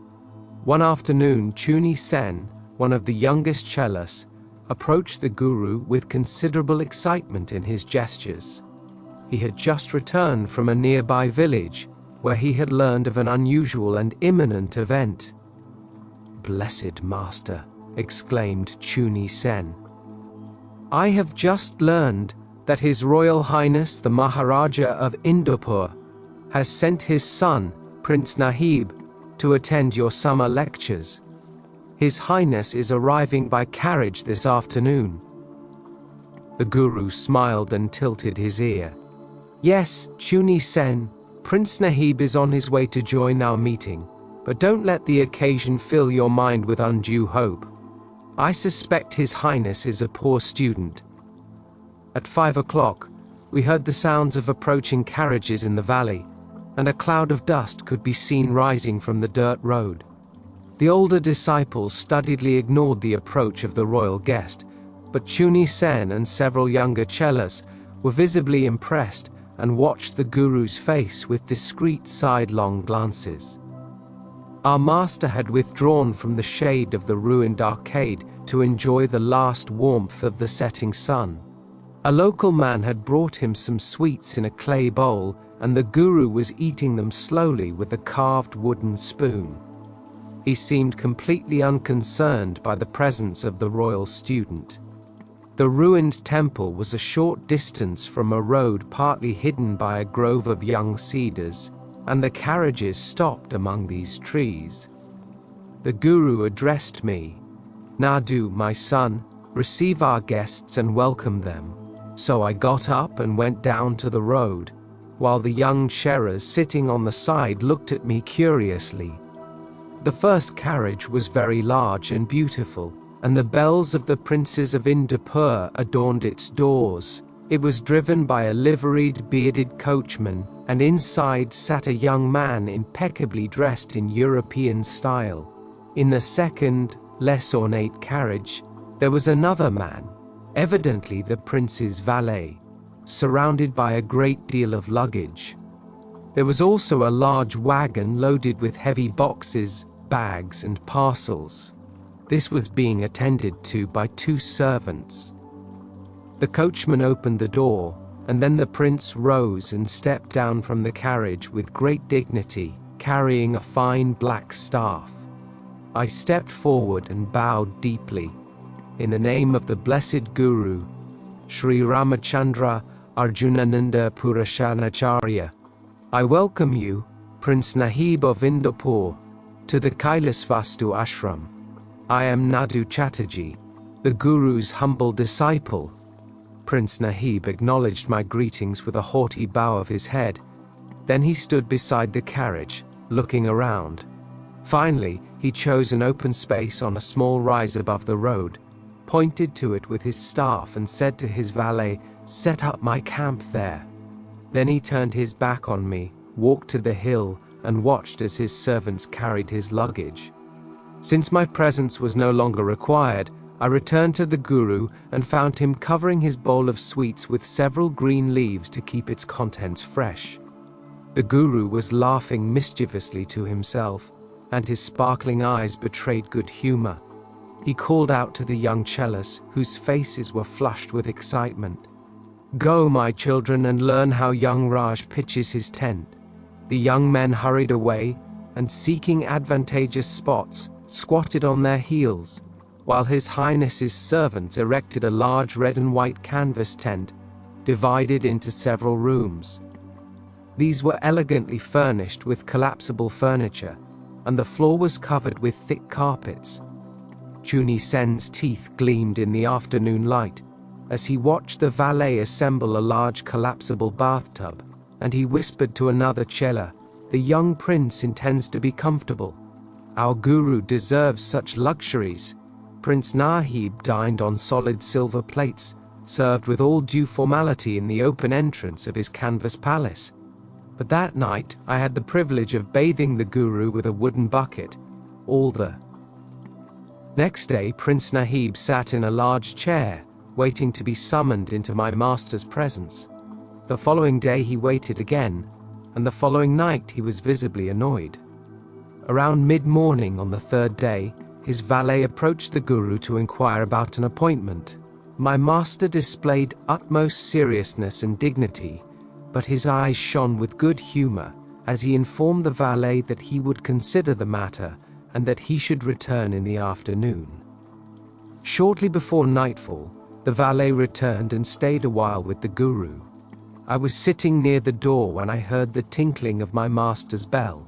Speaker 1: One afternoon, Chuni Sen, one of the youngest chelas, approached the guru with considerable excitement in his gestures. He had just returned from a nearby village, where he had learned of an unusual and imminent event. "Blessed Master," exclaimed Chuni Sen. "I have just learned that His Royal Highness the Maharaja of Indopur has sent his son, Prince Nahib, to attend your summer lectures. His Highness is arriving by carriage this afternoon." The Guru smiled and tilted his ear. "Yes, Chuni Sen, Prince Nahib is on his way to join our meeting, but don't let the occasion fill your mind with undue hope. I suspect His Highness is a poor student." At 5 o'clock, we heard the sounds of approaching carriages in the valley, and a cloud of dust could be seen rising from the dirt road. The older disciples studiedly ignored the approach of the royal guest, but Chuni Sen and several younger chelas were visibly impressed and watched the Guru's face with discreet sidelong glances. Our master had withdrawn from the shade of the ruined arcade to enjoy the last warmth of the setting sun. A local man had brought him some sweets in a clay bowl, and the Guru was eating them slowly with a carved wooden spoon. He seemed completely unconcerned by the presence of the royal student. The ruined temple was a short distance from a road partly hidden by a grove of young cedars, and the carriages stopped among these trees. The Guru addressed me. "Nadu, my son, receive our guests and welcome them." So I got up and went down to the road, while the young cheras sitting on the side looked at me curiously. The first carriage was very large and beautiful, and the bells of the princes of Indopur adorned its doors. It was driven by a liveried, bearded coachman, and inside sat a young man impeccably dressed in European style. In the second, less ornate carriage, there was another man, evidently the prince's valet, surrounded by a great deal of luggage. There was also a large wagon loaded with heavy boxes, bags, and parcels. This was being attended to by 2 servants. The coachman opened the door, and then the prince rose and stepped down from the carriage with great dignity, carrying a fine black staff. I stepped forward and bowed deeply. "In the name of the blessed Guru, Sri Ramachandra Arjunananda Purushanacharya, I welcome you, Prince Nahib of Indopur, to the Kailasvastu ashram. I am Nadu Chatterjee, the Guru's humble disciple." Prince Nahib acknowledged my greetings with a haughty bow of his head. Then he stood beside the carriage, looking around. Finally, he chose an open space on a small rise above the road, pointed to it with his staff and said to his valet, "Set up my camp there." Then he turned his back on me, walked to the hill, and watched as his servants carried his luggage. Since my presence was no longer required, I returned to the Guru and found him covering his bowl of sweets with several green leaves to keep its contents fresh. The Guru was laughing mischievously to himself, and his sparkling eyes betrayed good humor. He called out to the young chelas, whose faces were flushed with excitement, "Go, my children, and learn how young Raj pitches his tent." The young men hurried away, and seeking advantageous spots, squatted on their heels, while His Highness's servants erected a large red and white canvas tent, divided into several rooms. These were elegantly furnished with collapsible furniture, and the floor was covered with thick carpets. Chuni Sen's teeth gleamed in the afternoon light as he watched the valet assemble a large collapsible bathtub, and he whispered to another chela, "The young prince intends to be comfortable. Our Guru deserves such luxuries." Prince Nahib dined on solid silver plates, served with all due formality in the open entrance of his canvas palace. But that night I had the privilege of bathing the Guru with a wooden bucket. Next day, Prince Nahib sat in a large chair, waiting to be summoned into my master's presence. The following day he waited again, and the following night he was visibly annoyed. Around mid-morning on the 3rd day, his valet approached the Guru to inquire about an appointment. My master displayed utmost seriousness and dignity, but his eyes shone with good humor, as he informed the valet that he would consider the matter and that he should return in the afternoon. Shortly before nightfall, the valet returned and stayed a while with the guru. I was sitting near the door when I heard the tinkling of my master's bell.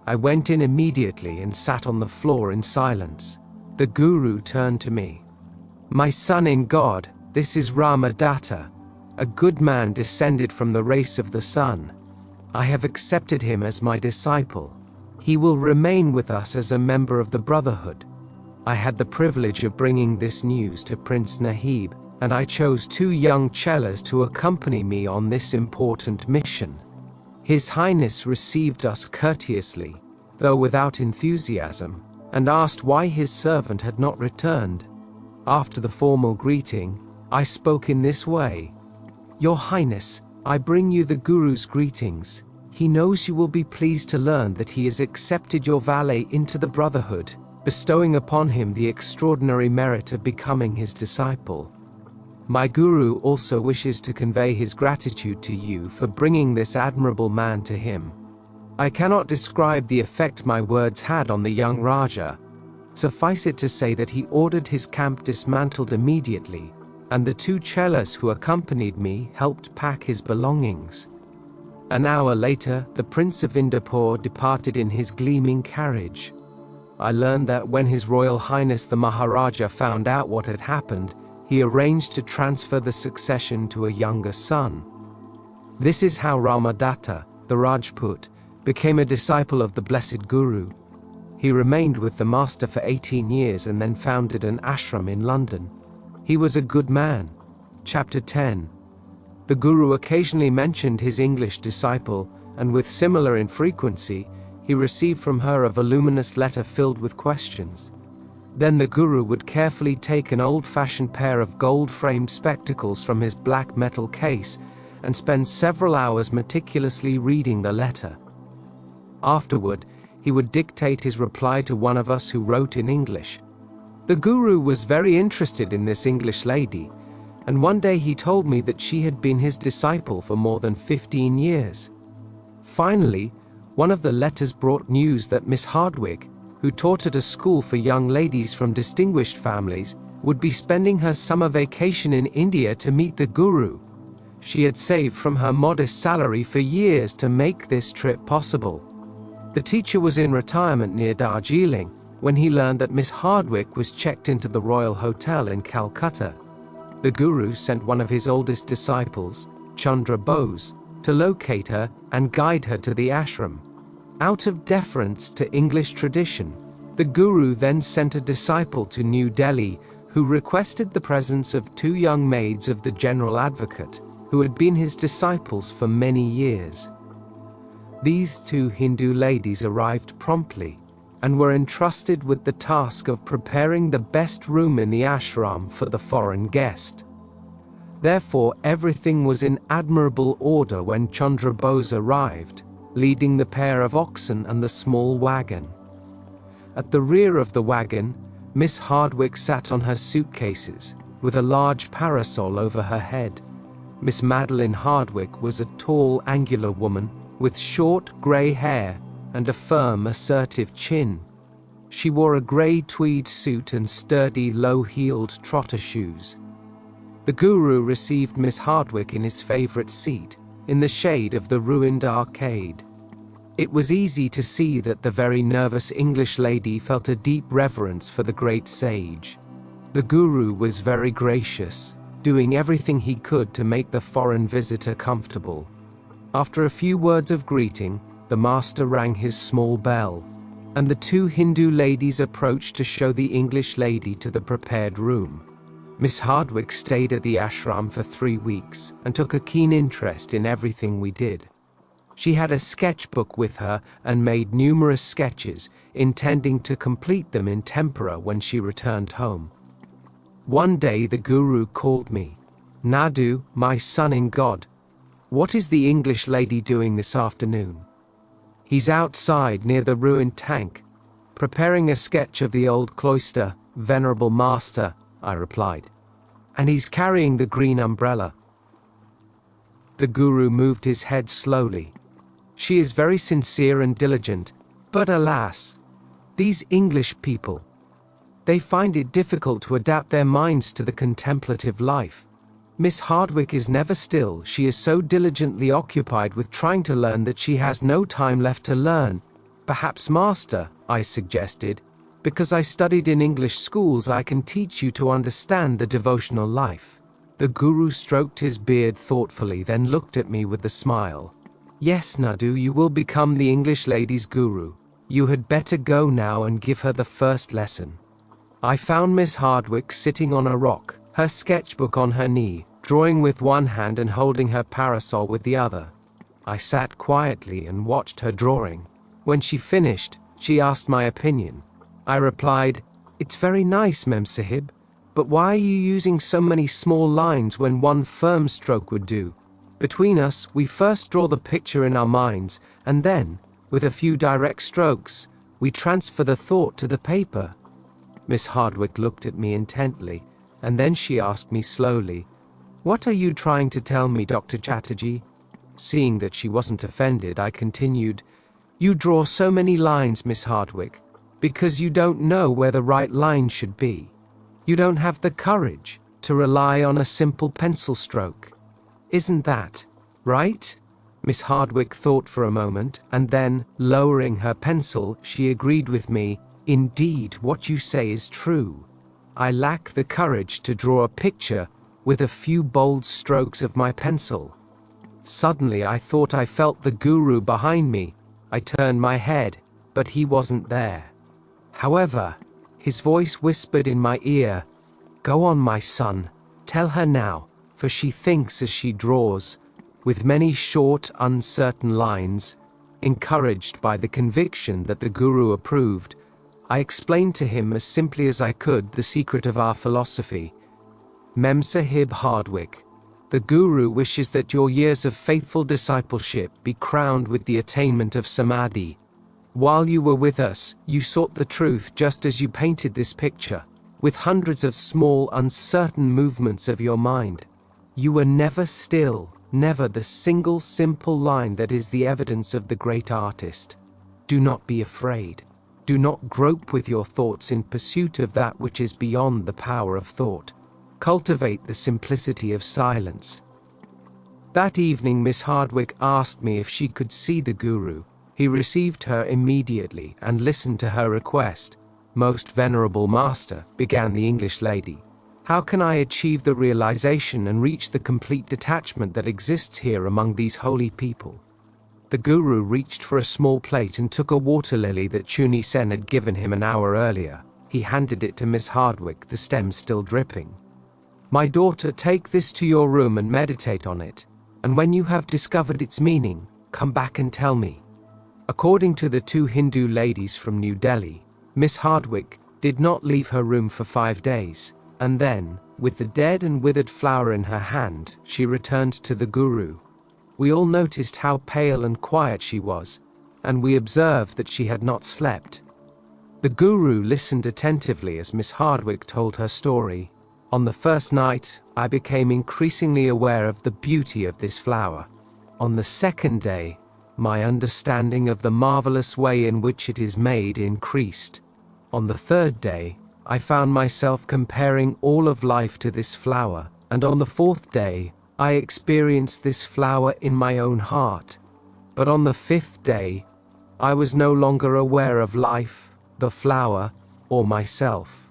Speaker 1: I went in immediately and sat on the floor in silence. The guru turned to me. "My son in God, this is Ramadatta, a good man descended from the race of the sun. I have accepted him as my disciple. He will remain with us as a member of the Brotherhood." I had the privilege of bringing this news to Prince Nahib, and I chose 2 young chellas to accompany me on this important mission. His Highness received us courteously, though without enthusiasm, and asked why his servant had not returned. After the formal greeting, I spoke in this way: "Your Highness, I bring you the Guru's greetings. He knows you will be pleased to learn that he has accepted your valet into the Brotherhood, bestowing upon him the extraordinary merit of becoming his disciple. My Guru also wishes to convey his gratitude to you for bringing this admirable man to him." I cannot describe the effect my words had on the young Raja. Suffice it to say that he ordered his camp dismantled immediately, and the 2 chellas who accompanied me helped pack his belongings. An hour later, the Prince of Indapur departed in his gleaming carriage. I learned that when His Royal Highness the Maharaja found out what had happened, he arranged to transfer the succession to a younger son. This is how Ramadatta, the Rajput, became a disciple of the Blessed Guru. He remained with the Master for 18 years and then founded an ashram in London. He was a good man. Chapter 10. The Guru occasionally mentioned his English disciple, and with similar infrequency, he received from her a voluminous letter filled with questions. Then the Guru would carefully take an old-fashioned pair of gold-framed spectacles from his black metal case and spend several hours meticulously reading the letter. Afterward, he would dictate his reply to one of us who wrote in English. The Guru was very interested in this English lady, and one day he told me that she had been his disciple for more than 15 years. Finally, one of the letters brought news that Miss Hardwick, who taught at a school for young ladies from distinguished families, would be spending her summer vacation in India to meet the Guru. She had saved from her modest salary for years to make this trip possible. The teacher was in retirement near Darjeeling when he learned that Miss Hardwick was checked into the Royal Hotel in Calcutta. The Guru sent one of his oldest disciples, Chandra Bose, to locate her and guide her to the ashram. Out of deference to English tradition, the Guru then sent a disciple to New Delhi who requested the presence of 2 young maids of the General Advocate, who had been his disciples for many years. These 2 Hindu ladies arrived promptly and were entrusted with the task of preparing the best room in the ashram for the foreign guest. Therefore, everything was in admirable order when Chandra Bose arrived, leading the pair of oxen and the small wagon. At the rear of the wagon, Miss Hardwick sat on her suitcases, with a large parasol over her head. Miss Madeline Hardwick was a tall, angular woman, with short, grey hair and a firm, assertive chin. She wore a grey tweed suit and sturdy, low-heeled trotter shoes. The Guru received Miss Hardwick in his favourite seat, in the shade of the ruined arcade. It was easy to see that the very nervous English lady felt a deep reverence for the great sage. The Guru was very gracious, doing everything he could to make the foreign visitor comfortable. After a few words of greeting, the master rang his small bell, and the 2 Hindu ladies approached to show the English lady to the prepared room. Miss Hardwick stayed at the ashram for 3 weeks and took a keen interest in everything we did. She had a sketchbook with her and made numerous sketches, intending to complete them in tempera when she returned home. One day the Guru called me. "Nadu, my son in God, what is the English lady doing this afternoon?" "He's outside near the ruined tank, preparing a sketch of the old cloister, Venerable Master," I replied. "And he's carrying the green umbrella." The Guru moved his head slowly. She is very sincere and diligent, but alas, these English people, they find it difficult to adapt their minds to the contemplative life. Miss Hardwick is never still. She is so diligently occupied with trying to learn that she has no time left to learn. Perhaps, master, I suggested, because I studied in English schools, I can teach you to understand the devotional life. The guru stroked his beard thoughtfully, then looked at me with a smile. Yes, Nadu, you will become the English lady's guru. You had better go now and give her the first lesson. I found Miss Hardwick sitting on a rock, her sketchbook on her knee, drawing with one hand and holding her parasol with the other. I sat quietly and watched her drawing. When she finished, she asked my opinion. I replied, "It's very nice, Mem Sahib, but why are you using so many small lines when one firm stroke would do? Between us, we first draw the picture in our minds, and then, with a few direct strokes, we transfer the thought to the paper." Miss Hardwick looked at me intently, and then she asked me slowly, "What are you trying to tell me, Dr. Chatterjee?" Seeing that she wasn't offended, I continued, "You draw so many lines, Miss Hardwick, because you don't know where the right line should be. You don't have the courage to rely on a simple pencil stroke. Isn't that right?" Miss Hardwick thought for a moment, and then, lowering her pencil, she agreed with me, "Indeed, what you say is true. I lack the courage to draw a picture with a few bold strokes of my pencil." Suddenly I thought I felt the guru behind me. I turned my head, but he wasn't there. However, his voice whispered in my ear, "Go on, my son, tell her now, for she thinks as she draws," with many short, uncertain lines. Encouraged by the conviction that the guru approved, I explained to him as simply as I could the secret of our philosophy. "Mem Sahib Hardwick, the guru wishes that your years of faithful discipleship be crowned with the attainment of samadhi. While you were with us, you sought the truth just as you painted this picture, with hundreds of small, uncertain movements of your mind. You were never still, never the single simple line that is the evidence of the great artist. Do not be afraid. Do not grope with your thoughts in pursuit of that which is beyond the power of thought. Cultivate the simplicity of silence." That evening Miss Hardwick asked me if she could see the guru. He received her immediately and listened to her request. "Most venerable master," began the English lady, "how can I achieve the realization and reach the complete detachment that exists here among these holy people?" The guru reached for a small plate and took a water lily that Chuni Sen had given him an hour earlier. He handed it to Miss Hardwick, the stem still dripping. "My daughter, take this to your room and meditate on it, and when you have discovered its meaning, come back and tell me." According to the two Hindu ladies from New Delhi, Miss Hardwick did not leave her room for 5 days, and then, with the dead and withered flower in her hand, she returned to the guru. We all noticed how pale and quiet she was, and we observed that she had not slept. The guru listened attentively as Miss Hardwick told her story. "On the first night, I became increasingly aware of the beauty of this flower. On the second day, my understanding of the marvelous way in which it is made increased. On the third day, I found myself comparing all of life to this flower, and on the fourth day, I experienced this flower in my own heart. But on the fifth day, I was no longer aware of life, the flower, or myself.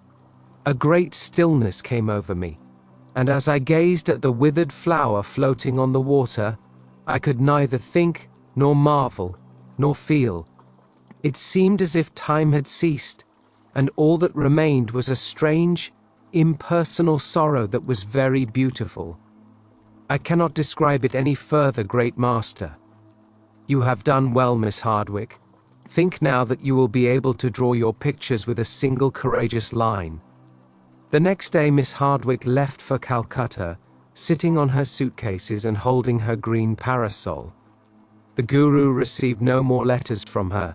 Speaker 1: A great stillness came over me, and as I gazed at the withered flower floating on the water, I could neither think, nor marvel, nor feel. It seemed as if time had ceased, and all that remained was a strange, impersonal sorrow that was very beautiful. I cannot describe it any further, great master." "You have done well, Miss Hardwick. Think now that you will be able to draw your pictures with a single courageous line." The next day Miss Hardwick left for Calcutta, sitting on her suitcases and holding her green parasol. The guru received no more letters from her.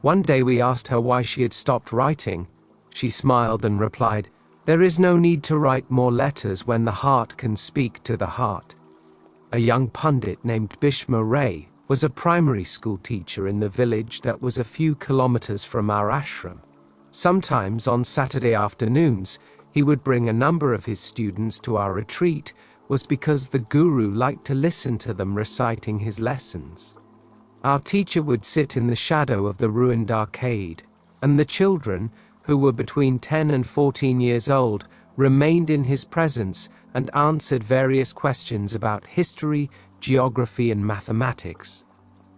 Speaker 1: One day we asked her why she had stopped writing. She smiled and replied, "There is no need to write more letters when the heart can speak to the heart." A young pundit named Bhishma Ray was a primary school teacher in the village that was a few kilometers from our ashram. Sometimes on Saturday afternoons, he would bring a number of his students to our retreat, was because the guru liked to listen to them reciting his lessons. Our teacher would sit in the shadow of the ruined arcade, and the children, who were between 10 and 14 years old, remained in his presence and answered various questions about history, geography, and mathematics.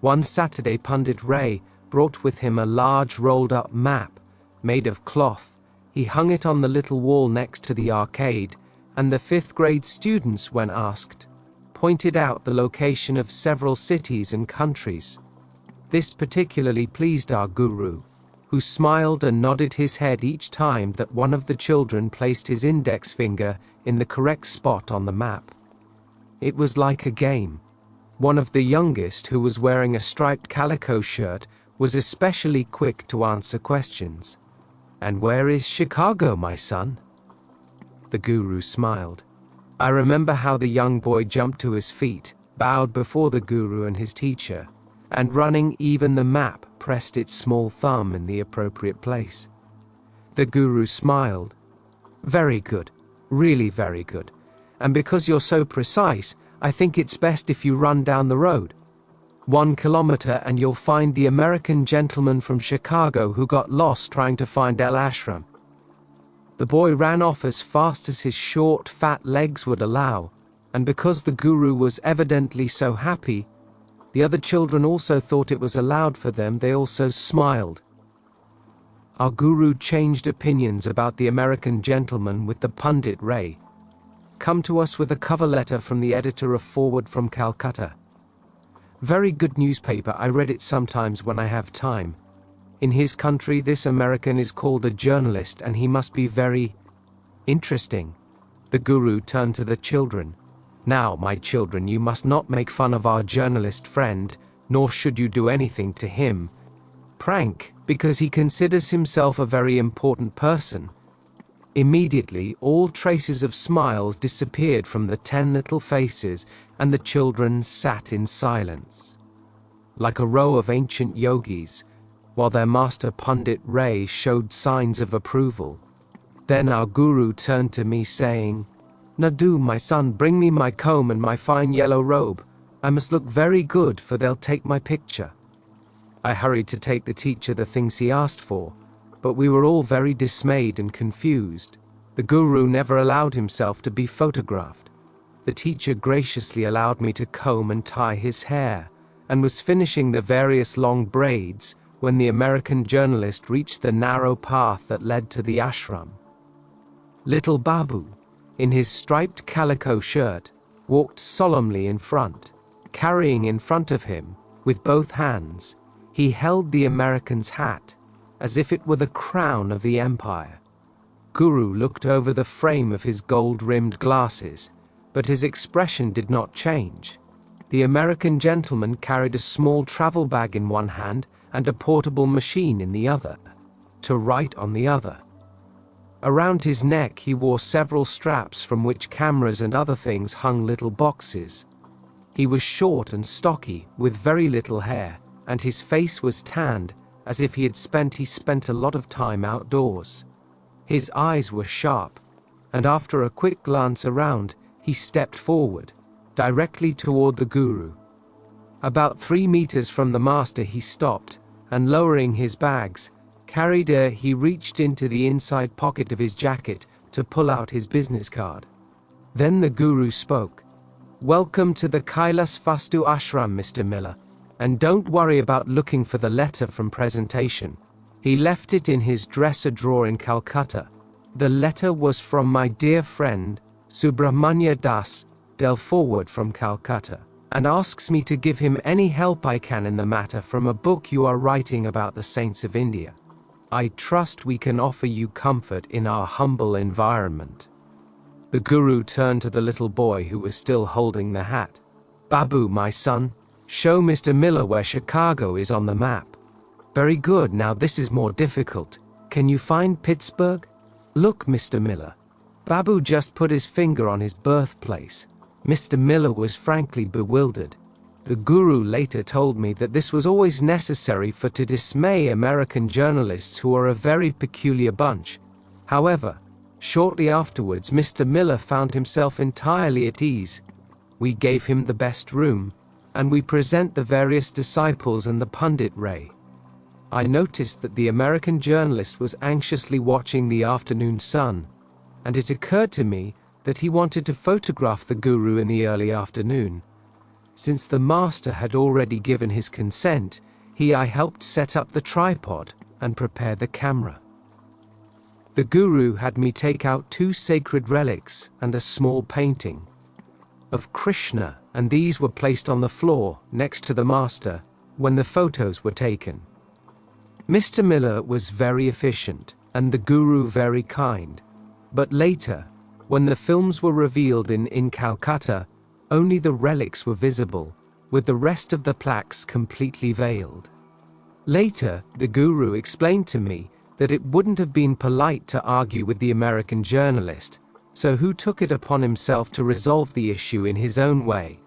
Speaker 1: One Saturday, Pandit Ray brought with him a large rolled-up map made of cloth. He hung it on the little wall next to the arcade, and the 5th grade students, when asked, pointed out the location of several cities and countries. This particularly pleased our guru, who smiled and nodded his head each time that one of the children placed his index finger in the correct spot on the map. It was like a game. One of the youngest, who was wearing a striped calico shirt, was especially quick to answer questions. "And where is Chicago, my son?" The guru smiled. I remember how the young boy jumped to his feet, bowed before the guru and his teacher, and running even the map, pressed its small thumb in the appropriate place. The guru smiled. "Very good, really very good. And because you're so precise, I think it's best if you run down the road. 1 kilometer and you'll find the American gentleman from Chicago who got lost trying to find El Ashram." The boy ran off as fast as his short, fat legs would allow, and because the guru was evidently so happy, the other children also thought it was allowed for them. They also smiled. Our guru changed opinions about the American gentleman with the Pandit Ray. Come to us with a cover letter from the editor of Forward from Calcutta. Very good newspaper, I read it sometimes when I have time. In his country, this American is called a journalist, and he must be very interesting. The guru turned to the children. "Now, my children, you must not make fun of our journalist friend, nor should you do anything to him. Prank, because he considers himself a very important person." Immediately, all traces of smiles disappeared from the 10 little faces, and the children sat in silence, like a row of ancient yogis, while their master Pandit Ray showed signs of approval. Then our guru turned to me saying, "Nadu, my son, bring me my comb and my fine yellow robe. I must look very good, for they'll take my picture." I hurried to take the teacher the things he asked for, but we were all very dismayed and confused. The guru never allowed himself to be photographed. The teacher graciously allowed me to comb and tie his hair, and was finishing the various long braids when the American journalist reached the narrow path that led to the ashram. Little Babu, in his striped calico shirt, walked solemnly in front. Carrying in front of him, with both hands, he held the American's hat, as if it were the crown of the empire. Guru looked over the frame of his gold-rimmed glasses, but his expression did not change. The American gentleman carried a small travel bag in one hand and a portable machine in the other, to write on the other. Around his neck he wore several straps from which cameras and other things hung little boxes. He was short and stocky, with very little hair, and his face was tanned, as if he spent a lot of time outdoors. His eyes were sharp, and after a quick glance around, he stepped forward, directly toward the guru. About 3 meters from the master he stopped, and lowering his bags, he reached into the inside pocket of his jacket to pull out his business card. Then the guru spoke. "Welcome to the Kailas Vastu Ashram, Mr. Miller. And don't worry about looking for the letter from presentation. He left it in his dresser drawer in Calcutta. The letter was from my dear friend, Subramanya Das, del Forward from Calcutta, and asks me to give him any help I can in the matter from a book you are writing about the saints of India. I trust we can offer you comfort in our humble environment." The guru turned to the little boy who was still holding the hat. "Babu, my son, show Mr. Miller where Chicago is on the map." "Very good, now this is more difficult. Can you find Pittsburgh?" "Look, Mr. Miller." Babu just put his finger on his birthplace. Mr. Miller was frankly bewildered. The guru later told me that this was always necessary to dismay American journalists who are a very peculiar bunch. However, shortly afterwards Mr. Miller found himself entirely at ease. We gave him the best room, and we present the various disciples and the pundit Ray. I noticed that the American journalist was anxiously watching the afternoon sun, and it occurred to me that he wanted to photograph the guru in the early afternoon. Since the master had already given his consent, I helped set up the tripod and prepare the camera. The guru had me take out 2 sacred relics and a small painting of Krishna, and these were placed on the floor next to the master when the photos were taken. Mr. Miller was very efficient, and the guru very kind. But later, when the films were revealed in Calcutta, only the relics were visible, with the rest of the plaques completely veiled. Later, the guru explained to me that it wouldn't have been polite to argue with the American journalist, so he took it upon himself to resolve the issue in his own way.